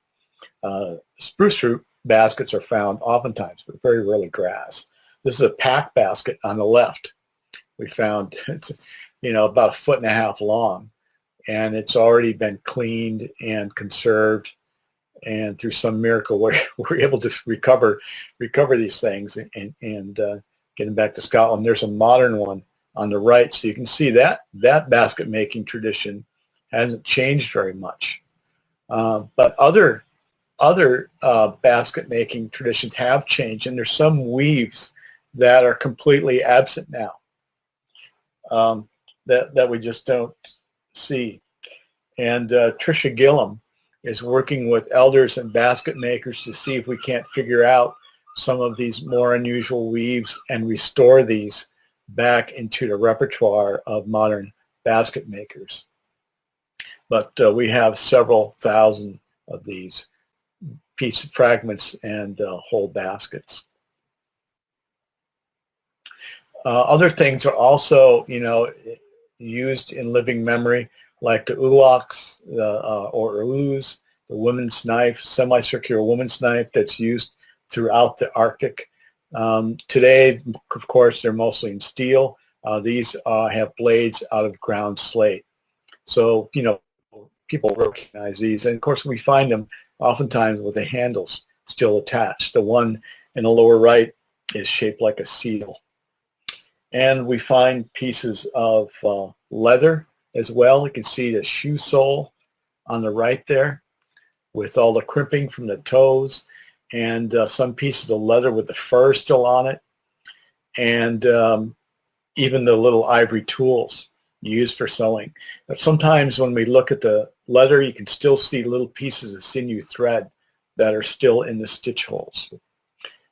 Spruce root baskets are found oftentimes, but very rarely grass. This is a pack basket on the left. We found it's about 1.5 feet long, and it's already been cleaned and conserved, and through some miracle we're able to recover these things and get them back to Scotland. There's a modern one on the right, so you can see that basket making tradition hasn't changed very much, but other basket making traditions have changed, and there's some weaves that are completely absent now, that we just don't see. And Tricia Gillum is working with elders and basket makers to see if we can't figure out some of these more unusual weaves and restore these back into the repertoire of modern basket makers. But we have several thousand of these piece fragments and whole baskets. Other things are also, used in living memory, like the ulaks or ulus, the woman's knife, semicircular woman's knife that's used throughout the Arctic. Today, of course, they're mostly in steel. These have blades out of ground slate. So, people recognize these. And of course, we find them oftentimes with the handles still attached. The one in the lower right is shaped like a seal. And we find pieces of leather as well. You can see the shoe sole on the right there with all the crimping from the toes, and some pieces of leather with the fur still on it, and even the little ivory tools used for sewing. But sometimes when we look at the leather, you can still see little pieces of sinew thread that are still in the stitch holes.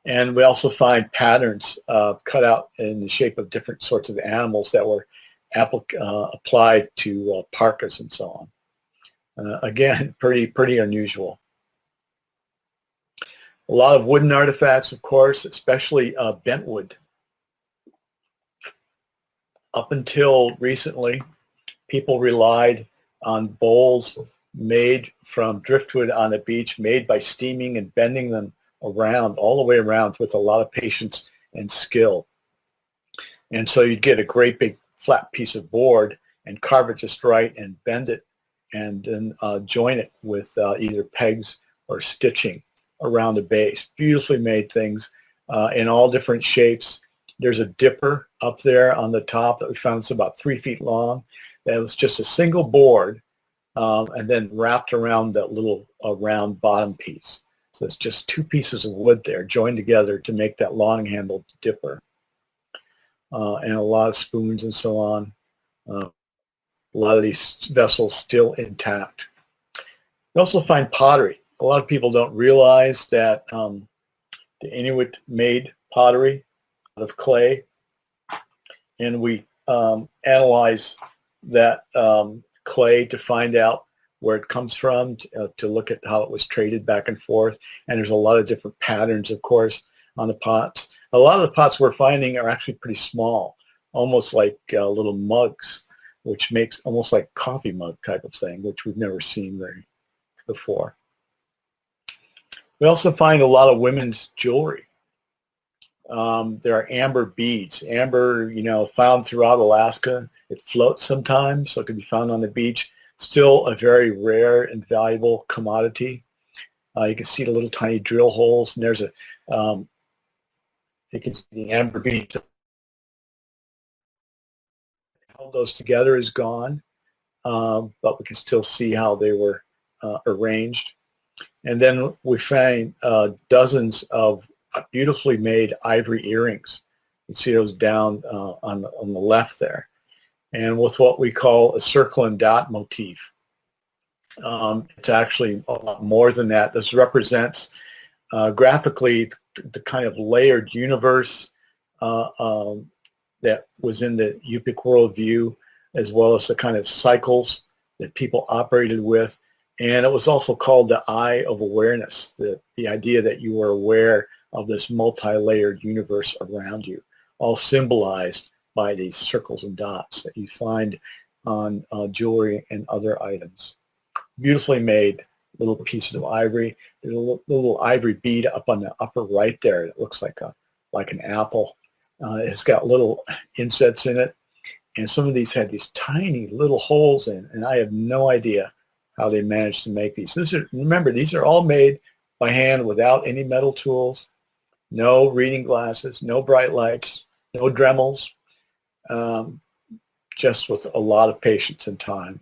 And we also find patterns cut out in the shape of different sorts of animals that were applied to parkas and so on. Again, pretty unusual. A lot of wooden artifacts, of course, especially bentwood. Up until recently, people relied on bowls made from driftwood on the beach, made by steaming and bending them around, all the way around, with a lot of patience and skill. And so you'd get a great big flat piece of board and carve it just right and bend it and then join it with either pegs or stitching around the base. Beautifully made things in all different shapes. There's a dipper up there on the top that we found. It's about 3 feet long. That was just a single board and then wrapped around that little round bottom piece. So it's just 2 pieces of wood there joined together to make that long-handled dipper. And a lot of spoons and so on. A lot of these vessels still intact. We also find pottery. A lot of people don't realize that the Inuit made pottery out of clay, and we analyze that clay to find out where it comes from, to look at how it was traded back and forth. And there's a lot of different patterns, of course, on the pots. A lot of the pots we're finding are actually pretty small, almost like little mugs, which makes almost like coffee mug type of thing, which we've never seen very before. We also find a lot of women's jewelry. There are amber beads. Amber, found throughout Alaska. It floats sometimes, so it can be found on the beach. Still a very rare and valuable commodity. You can see the little tiny drill holes, and there's you can see the amber beads. How those together is gone, but we can still see how they were arranged. And then we find dozens of beautifully made ivory earrings. You see those down on the left there. And with what we call a circle and dot motif. It's actually a lot more than that. This represents graphically the kind of layered universe that was in the Yupik worldview, as well as the kind of cycles that people operated with. And it was also called the eye of awareness, the idea that you were aware of this multi-layered universe around you, all symbolized by these circles and dots that you find on jewelry and other items. Beautifully made little pieces of ivory. There's a little ivory bead up on the upper right there. It looks like an apple. It's got little insets in it, and some of these had these tiny little holes in, and I have no idea how they managed to make these. Remember, these are all made by hand without any metal tools, no reading glasses, no bright lights, no Dremels, just with a lot of patience and time.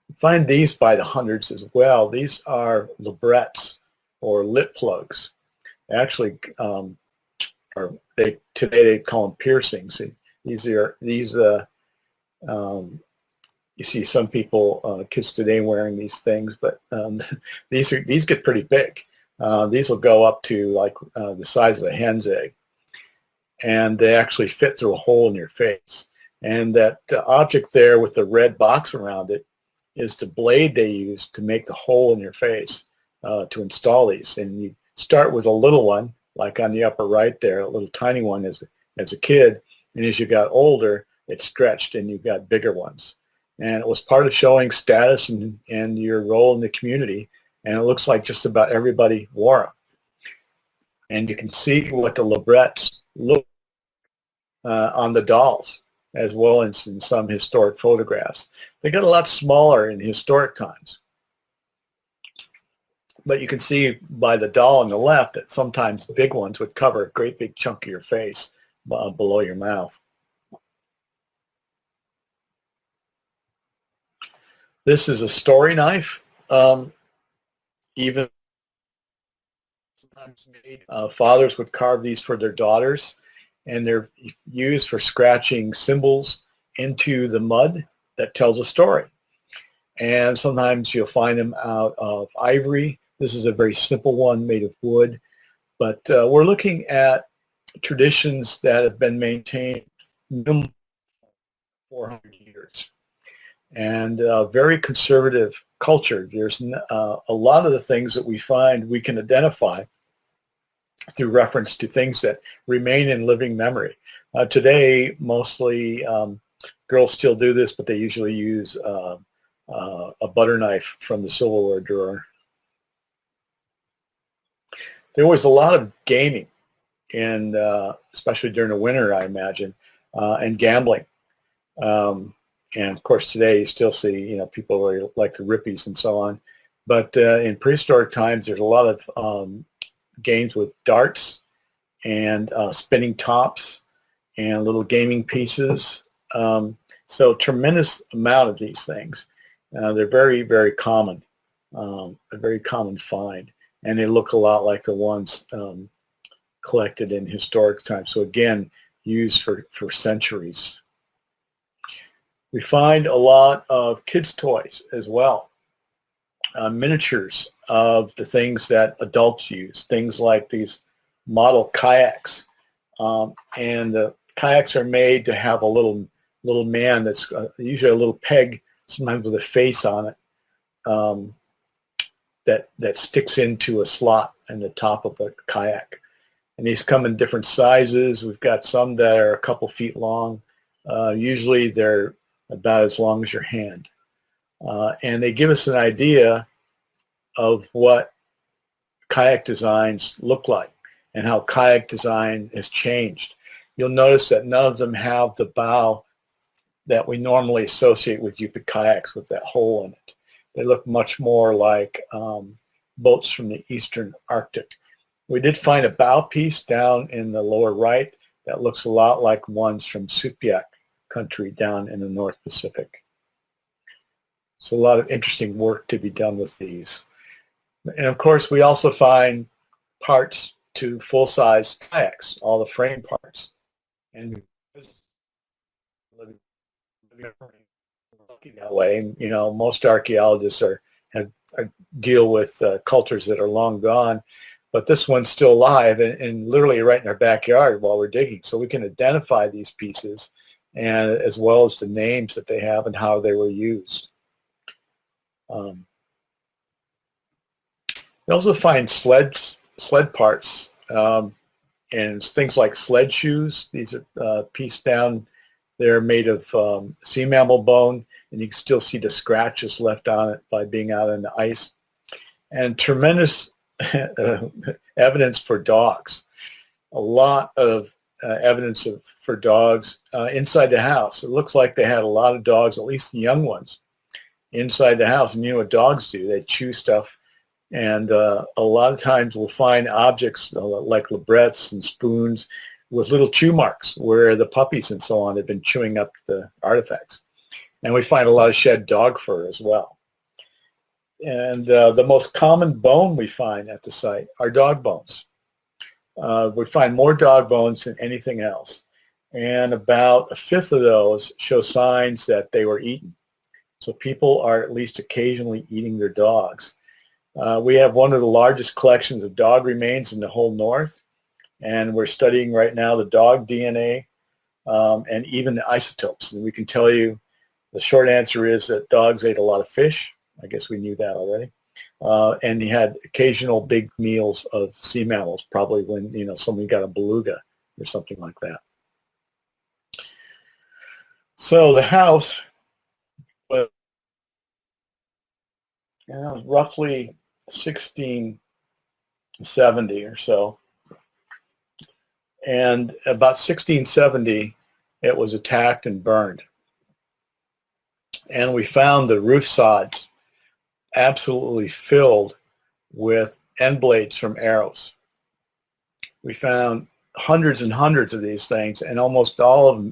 You find these by the hundreds as well. These are librettes or lip plugs. Actually, today they call them piercings. You see some people, kids today, wearing these things, but these get pretty big. These will go up to like the size of a hen's egg, and they actually fit through a hole in your face. And that object there with the red box around it is the blade they use to make the hole in your face to install these. And you start with a little one, like on the upper right there, a little tiny one as a kid, and as you got older, it stretched and you got bigger ones. And it was part of showing status and your role in the community, and it looks like just about everybody wore them. And you can see what the librettes look on the dolls, as well as in some historic photographs. They got a lot smaller in historic times. But you can see by the doll on the left that sometimes big ones would cover a great big chunk of your face below your mouth. This is a story knife. Even sometimes fathers would carve these for their daughters, and they're used for scratching symbols into the mud that tells a story. And sometimes you'll find them out of ivory. This is a very simple one made of wood, but we're looking at traditions that have been maintained for 400 years. And very conservative culture. There's a lot of the things that we find we can identify through reference to things that remain in living memory. Today, mostly girls still do this, but they usually use a butter knife from the silverware drawer. There was a lot of gaming, and especially during the winter, I imagine, and gambling. And of course, today you still see, people really like the rippies and so on. But in prehistoric times, there's a lot of games with darts and spinning tops and little gaming pieces. So tremendous amount of these things. They're very, very common, a very common find. And they look a lot like the ones collected in historic times. So again, used for centuries. We find a lot of kids' toys as well, miniatures of the things that adults use, things like these model kayaks. And the kayaks are made to have a little man that's usually a little peg, sometimes with a face on it, that sticks into a slot in the top of the kayak. And these come in different sizes. We've got some that are a couple feet long. Usually they're about as long as your hand. And they give us an idea of what kayak designs look like and how kayak design has changed. You'll notice that none of them have the bow that we normally associate with Yupik kayaks with that hole in it. They look much more like boats from the eastern Arctic. We did find a bow piece down in the lower right that looks a lot like ones from Supiak country down in the North Pacific. So a lot of interesting work to be done with these. And of course, we also find parts to full-size kayaks, all the frame parts. And that way, you know, most archaeologists deal with cultures that are long gone, but this one's still alive and literally right in our backyard while we're digging. So we can identify these pieces, and as well as the names that they have and how they were used. We also find sled parts and things like sled shoes. These are pieced down. They're made of sea mammal bone, and you can still see the scratches left on it by being out on the ice. And tremendous evidence for dogs. A lot of evidence for dogs inside the house. It looks like they had a lot of dogs, at least the young ones, inside the house. And you know what dogs do? They chew stuff. And a lot of times we'll find objects like librettes and spoons with little chew marks where the puppies and so on have been chewing up the artifacts. And we find a lot of shed dog fur as well. And the most common bone we find at the site are dog bones. We find more dog bones than anything else. And about a fifth of those show signs that they were eaten. So people are at least occasionally eating their dogs. We have one of the largest collections of dog remains in the whole North, and we're studying right now the dog DNA and even the isotopes. And we can tell you the short answer is that dogs ate a lot of fish. I guess we knew that already. And he had occasional big meals of sea mammals, probably when, you know, somebody got a beluga or something like that. So the house was roughly 1670 or so. And about 1670, it was attacked and burned. And we found the roof sods absolutely filled with end blades from arrows. We found hundreds and hundreds of these things, and almost all the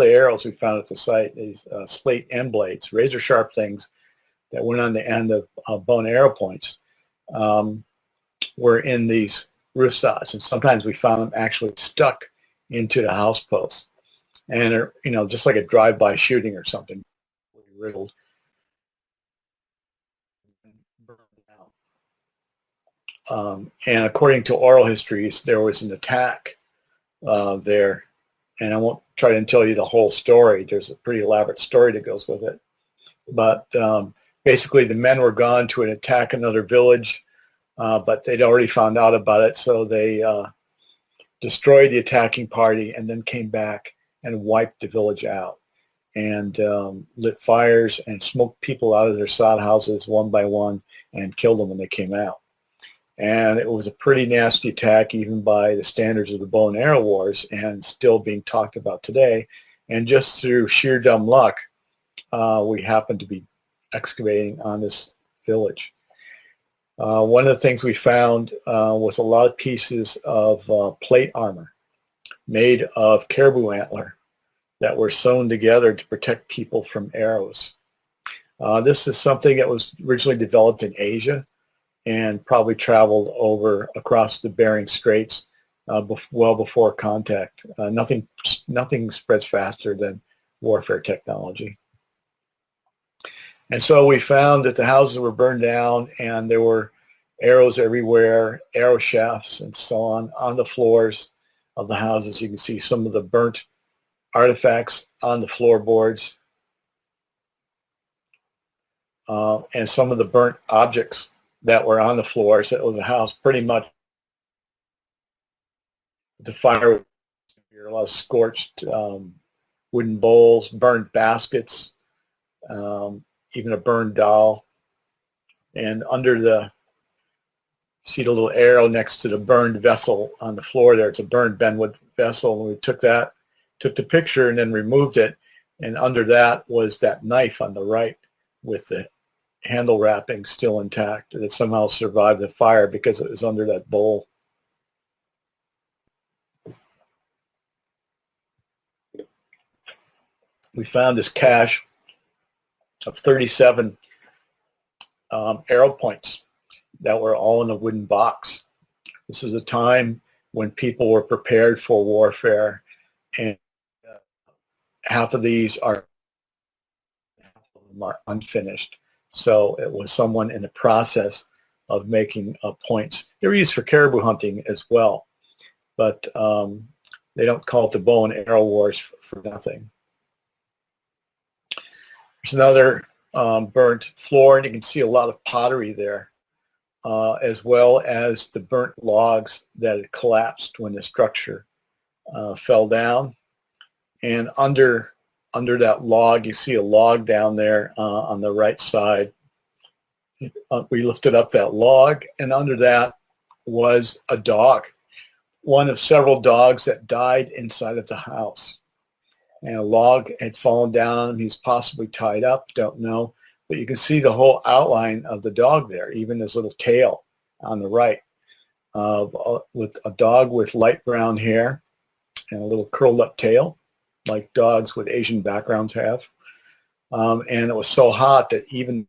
arrows we found at the site, these slate end blades, razor sharp things that went on the end of bone arrow points, were in these roof sods, and sometimes we found them actually stuck into the house posts, and you know, just like a drive-by shooting or something, riddled. And according to oral histories, there was an attack there, and I won't try to tell you the whole story. There's a pretty elaborate story that goes with it, but basically the men were gone to attack another village, but they'd already found out about it, so they destroyed the attacking party and then came back and wiped the village out and lit fires and smoked people out of their sod houses one by one and killed them when they came out. And it was a pretty nasty attack even by the standards of the bow and arrow wars, and still being talked about today. And just through sheer dumb luck, we happened to be excavating on this village. One of the things we found was a lot of pieces of plate armor made of caribou antler that were sewn together to protect people from arrows. This is something that was originally developed in Asia and probably traveled over across the Bering Straits well before contact. Nothing spreads faster than warfare technology. And so we found that the houses were burned down and there were arrows everywhere, arrow shafts and so on the floors of the houses. You can see some of the burnt artifacts on the floorboards and some of the burnt objects that were on the floors. It was a house pretty much The fire, a lot of scorched wooden bowls, burned baskets, even a burned doll. And under the, see the little arrow next to the burned vessel on the floor there. It's a burned Benwood vessel. And we took the picture and then removed it. And under that was that knife on the right with the handle wrapping still intact. And it somehow survived the fire because it was under that bowl. We found this cache of 37 arrow points that were all in a wooden box. This is a time when people were prepared for warfare, and half of these are unfinished. So it was someone in the process of making points. They were used for caribou hunting as well, but they don't call it the bow and arrow wars for nothing. There's another burnt floor, and you can see a lot of pottery there, as well as the burnt logs that had collapsed when the structure fell down. And under that log, you see a log down there on the right side. We lifted up that log, and under that was a dog, one of several dogs that died inside of the house. And a log had fallen down. He's possibly tied up, don't know. But you can see the whole outline of the dog there, even his little tail on the right, with a dog with light brown hair and a little curled up tail, like dogs with Asian backgrounds have. And it was so hot that even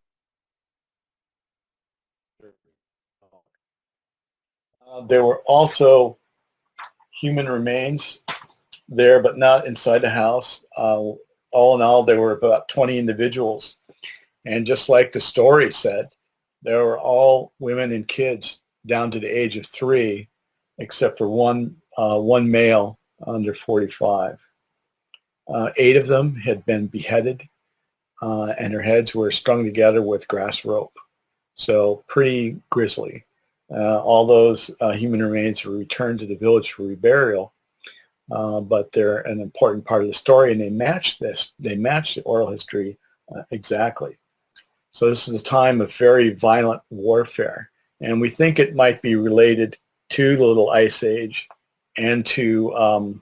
there were also human remains there, but not inside the house. All in all, there were about 20 individuals. And just like the story said, they were all women and kids down to the age of 3, except for one male under 45. 8 of them had been beheaded, and their heads were strung together with grass rope. So pretty grisly. All those human remains were returned to the village for reburial, but they're an important part of the story, and they match the oral history exactly. So this is a time of very violent warfare, and we think it might be related to the Little Ice Age and to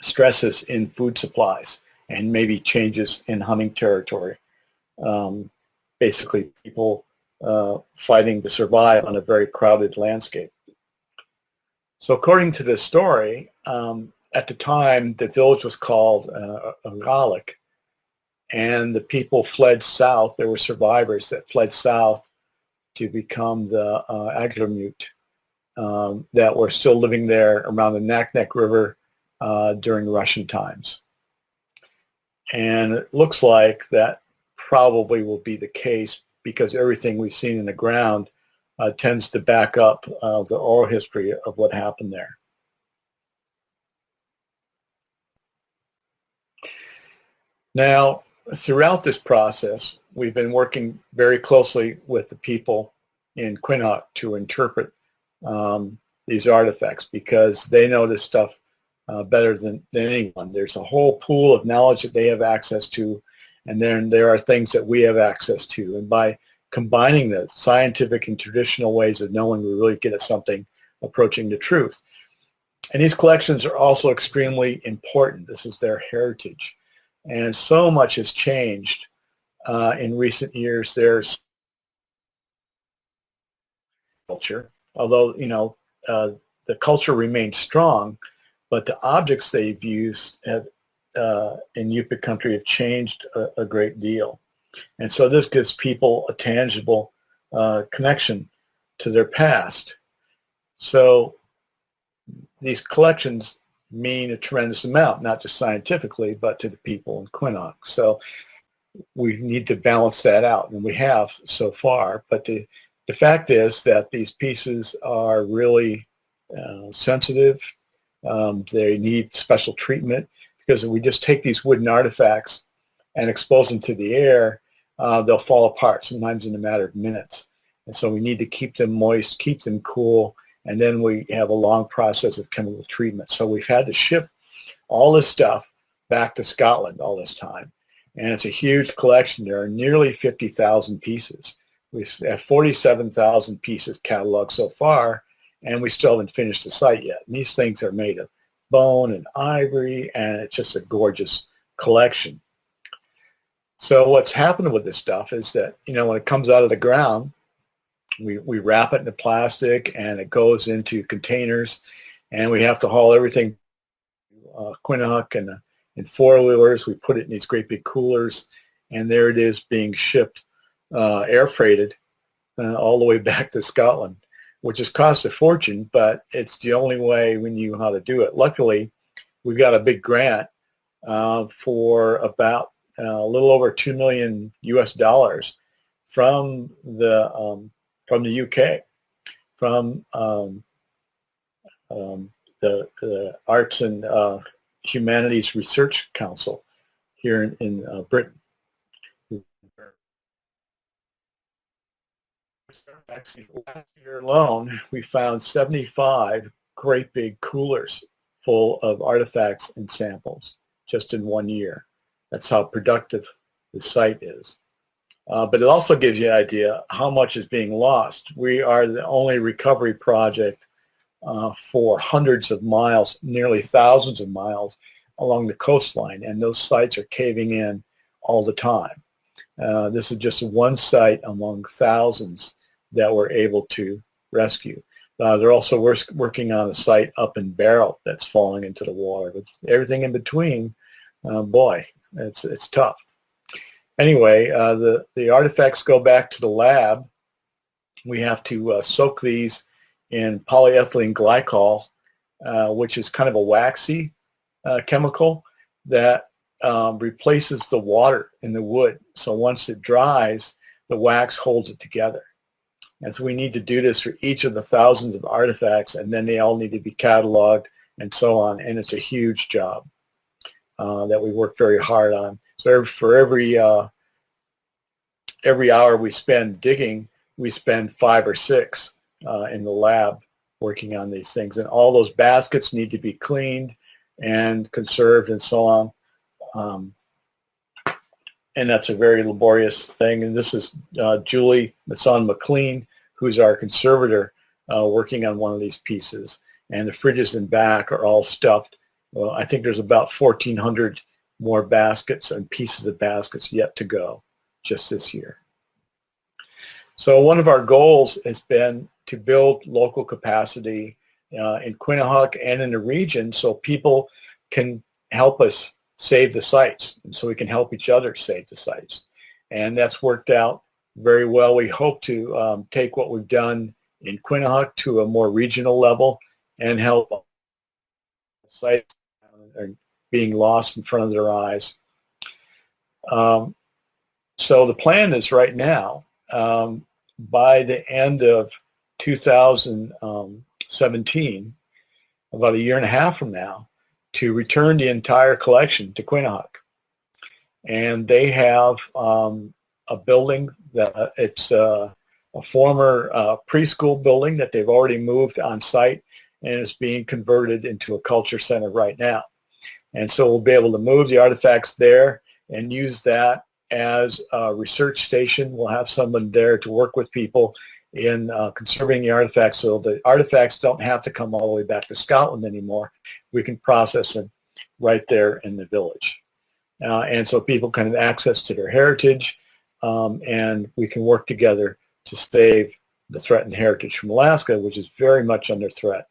stresses in food supplies and maybe changes in hunting territory. Basically, people fighting to survive on a very crowded landscape. So according to this story, at the time, the village was called Agalik, and the people fled south. There were survivors that fled south to become the Aglamut that were still living there around the Knecht River during Russian times. And it looks like that probably will be the case because everything we've seen in the ground tends to back up the oral history of what happened there. Now, throughout this process, we've been working very closely with the people in Quinhagak to interpret these artifacts because they know this stuff better than anyone. There's a whole pool of knowledge that they have access to, and then there are things that we have access to. And by combining the scientific and traditional ways of knowing, we really get at something approaching the truth. And these collections are also extremely important. This is their heritage. And so much has changed in recent years. There's culture, although, the culture remains strong, but the objects they've used have, in Yupik country have changed a great deal. And so this gives people a tangible connection to their past. So these collections mean a tremendous amount, not just scientifically, but to the people in Quinhagak. So we need to balance that out, and we have so far. But the fact is that these pieces are really sensitive. They need special treatment because if we just take these wooden artifacts and expose them to the air, they'll fall apart, sometimes in a matter of minutes. And so we need to keep them moist, keep them cool, and then we have a long process of chemical treatment. So we've had to ship all this stuff back to Scotland all this time. And it's a huge collection. There are nearly 50,000 pieces. We have 47,000 pieces cataloged so far, and we still haven't finished the site yet. And these things are made of bone and ivory, and it's just a gorgeous collection. So what's happened with this stuff is that, when it comes out of the ground, we wrap it in the plastic, and it goes into containers, and we have to haul everything Quinhagak and in four-wheelers. We put it in these great big coolers, and there it is being shipped, air freighted, all the way back to Scotland, which has cost a fortune, but it's the only way we knew how to do it. Luckily, we got a big grant for about a little over $2 million US from the UK, from the Arts and Humanities Research Council here in Britain. Actually, last year alone, we found 75 great big coolers full of artifacts and samples just in 1 year. That's how productive the site is. But it also gives you an idea how much is being lost. We are the only recovery project for hundreds of miles, nearly thousands of miles along the coastline, and those sites are caving in all the time. This is just one site among thousands that we're able to rescue. They're also working on a site up in Barrow that's falling into the water. But everything in between, boy, it's tough. Anyway, the artifacts go back to the lab. We have to soak these in polyethylene glycol, which is kind of a waxy chemical that replaces the water in the wood. So once it dries, the wax holds it together. And so we need to do this for each of the thousands of artifacts, and then they all need to be cataloged and so on. And it's a huge job that we work very hard on. So for every hour we spend digging, we spend 5 or 6 in the lab working on these things. And all those baskets need to be cleaned and conserved and so on. And that's a very laborious thing. And this is Julie McLean, who's our conservator, working on one of these pieces. And the fridges in back are all stuffed. Well, I think there's about 1,400 more baskets and pieces of baskets yet to go just this year. So one of our goals has been to build local capacity in Quinhagak and in the region so people can help us save the sites, and so we can help each other save the sites. And that's worked out very well. We hope to take what we've done in Quinhagak to a more regional level and help sites are being lost in front of their eyes. So the plan is right now, by the end of 2017, about a year and a half from now, to return the entire collection to Quinhagak. And they have a building that it's a former preschool building that they've already moved on site, and is being converted into a culture center right now. And so we'll be able to move the artifacts there and use that as a research station. We'll have someone there to work with people in conserving the artifacts, so the artifacts don't have to come all the way back to Scotland anymore. We can process them right there in the village. And so people can have access to their heritage, and we can work together to save the threatened heritage from Alaska, which is very much under threat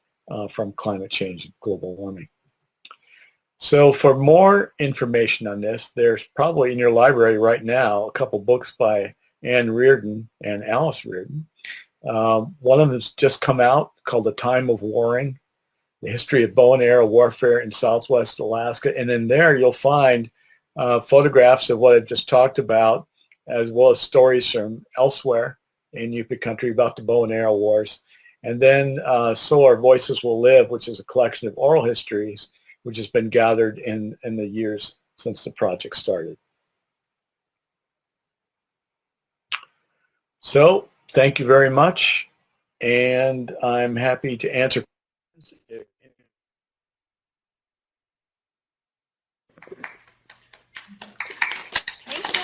from climate change and global warming. So for more information on this, there's probably in your library right now a couple books by Anne Reardon and Alice Reardon. One of them has just come out called The Time of Warring, The History of Bow and Arrow Warfare in Southwest Alaska. And in there you'll find photographs of what I've just talked about, as well as stories from elsewhere in Yupik country about the bow and arrow wars. And then So Our Voices Will Live, which is a collection of oral histories, which has been gathered in the years since the project started. So thank you very much. and I'm happy to answer questions. Thank you.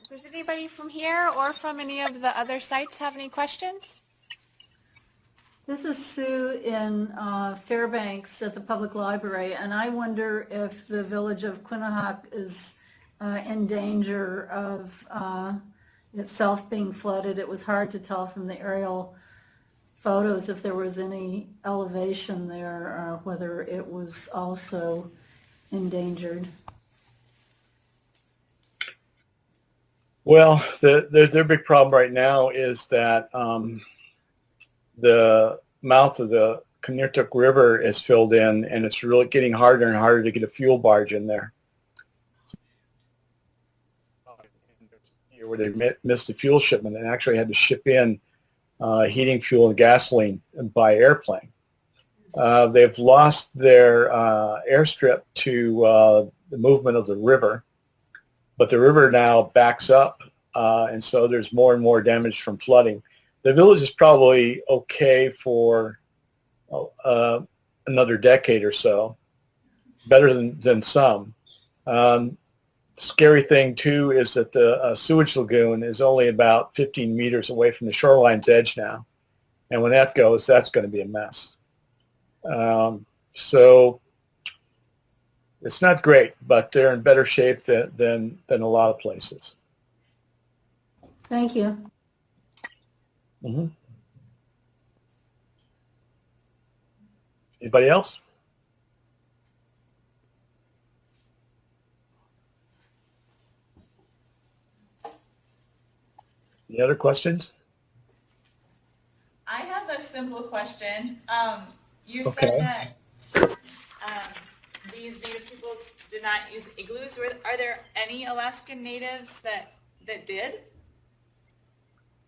Does anybody from here or from any of the other sites have any questions? This is Sue in Fairbanks at the Public Library, and I wonder if the village of Quinhagak is in danger of itself being flooded. It was hard to tell from the aerial photos if there was any elevation there, whether it was also endangered. Well, their big problem right now is that the mouth of the Knecht River is filled in, and it's really getting harder and harder to get a fuel barge in there. Where they missed a fuel shipment and actually had to ship in heating fuel and gasoline by airplane. They've lost their airstrip to the movement of the river, but the river now backs up, and so there's more and more damage from flooding. The village is probably okay for another decade or so, better than some. Scary thing too is that the sewage lagoon is only about 15 meters away from the shoreline's edge now, and when that goes, that's going to be a mess. So it's not great, but they're in better shape than a lot of places. Thank you. Mm-hmm. Anybody else? Any other questions? I have a simple question. You Okay. said that these native peoples did not use igloos. Are there any Alaskan natives that did?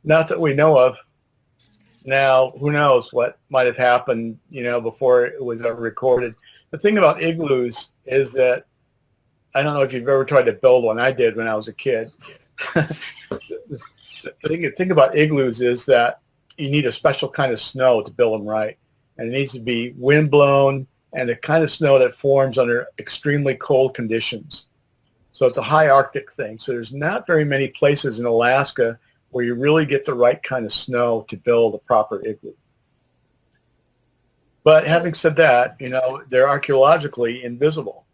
Not that we know of. Now, who knows what might have happened, before it was ever recorded. The thing about igloos is that, I don't know if you've ever tried to build one. I did when I was a kid. The thing about igloos is that you need a special kind of snow to build them right. And it needs to be windblown and the kind of snow that forms under extremely cold conditions. So it's a high Arctic thing. So there's not very many places in Alaska where you really get the right kind of snow to build a proper igloo. But having said that, they're archaeologically invisible.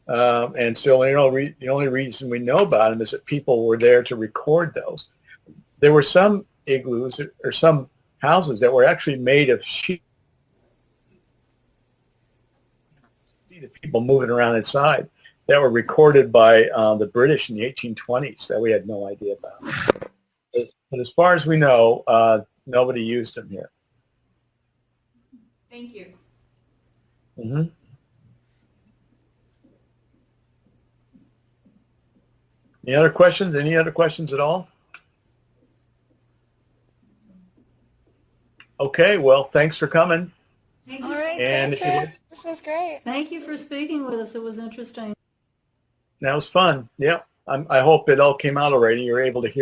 And so the only reason we know about them is that people were there to record those. There were some igloos or some houses that were actually made of sheep. See the people moving around inside that were recorded by the British in the 1820s that we had no idea about. But as far as we know, nobody used them here. Thank you. Mm-hmm. Any other questions? Any other questions at all? Okay, well, thanks for coming. Thank All you. right, And thanks, if you Ed. This was great. Thank you for speaking with us. It was interesting. That was fun. Yeah, I hope it all came out already. You're able to hear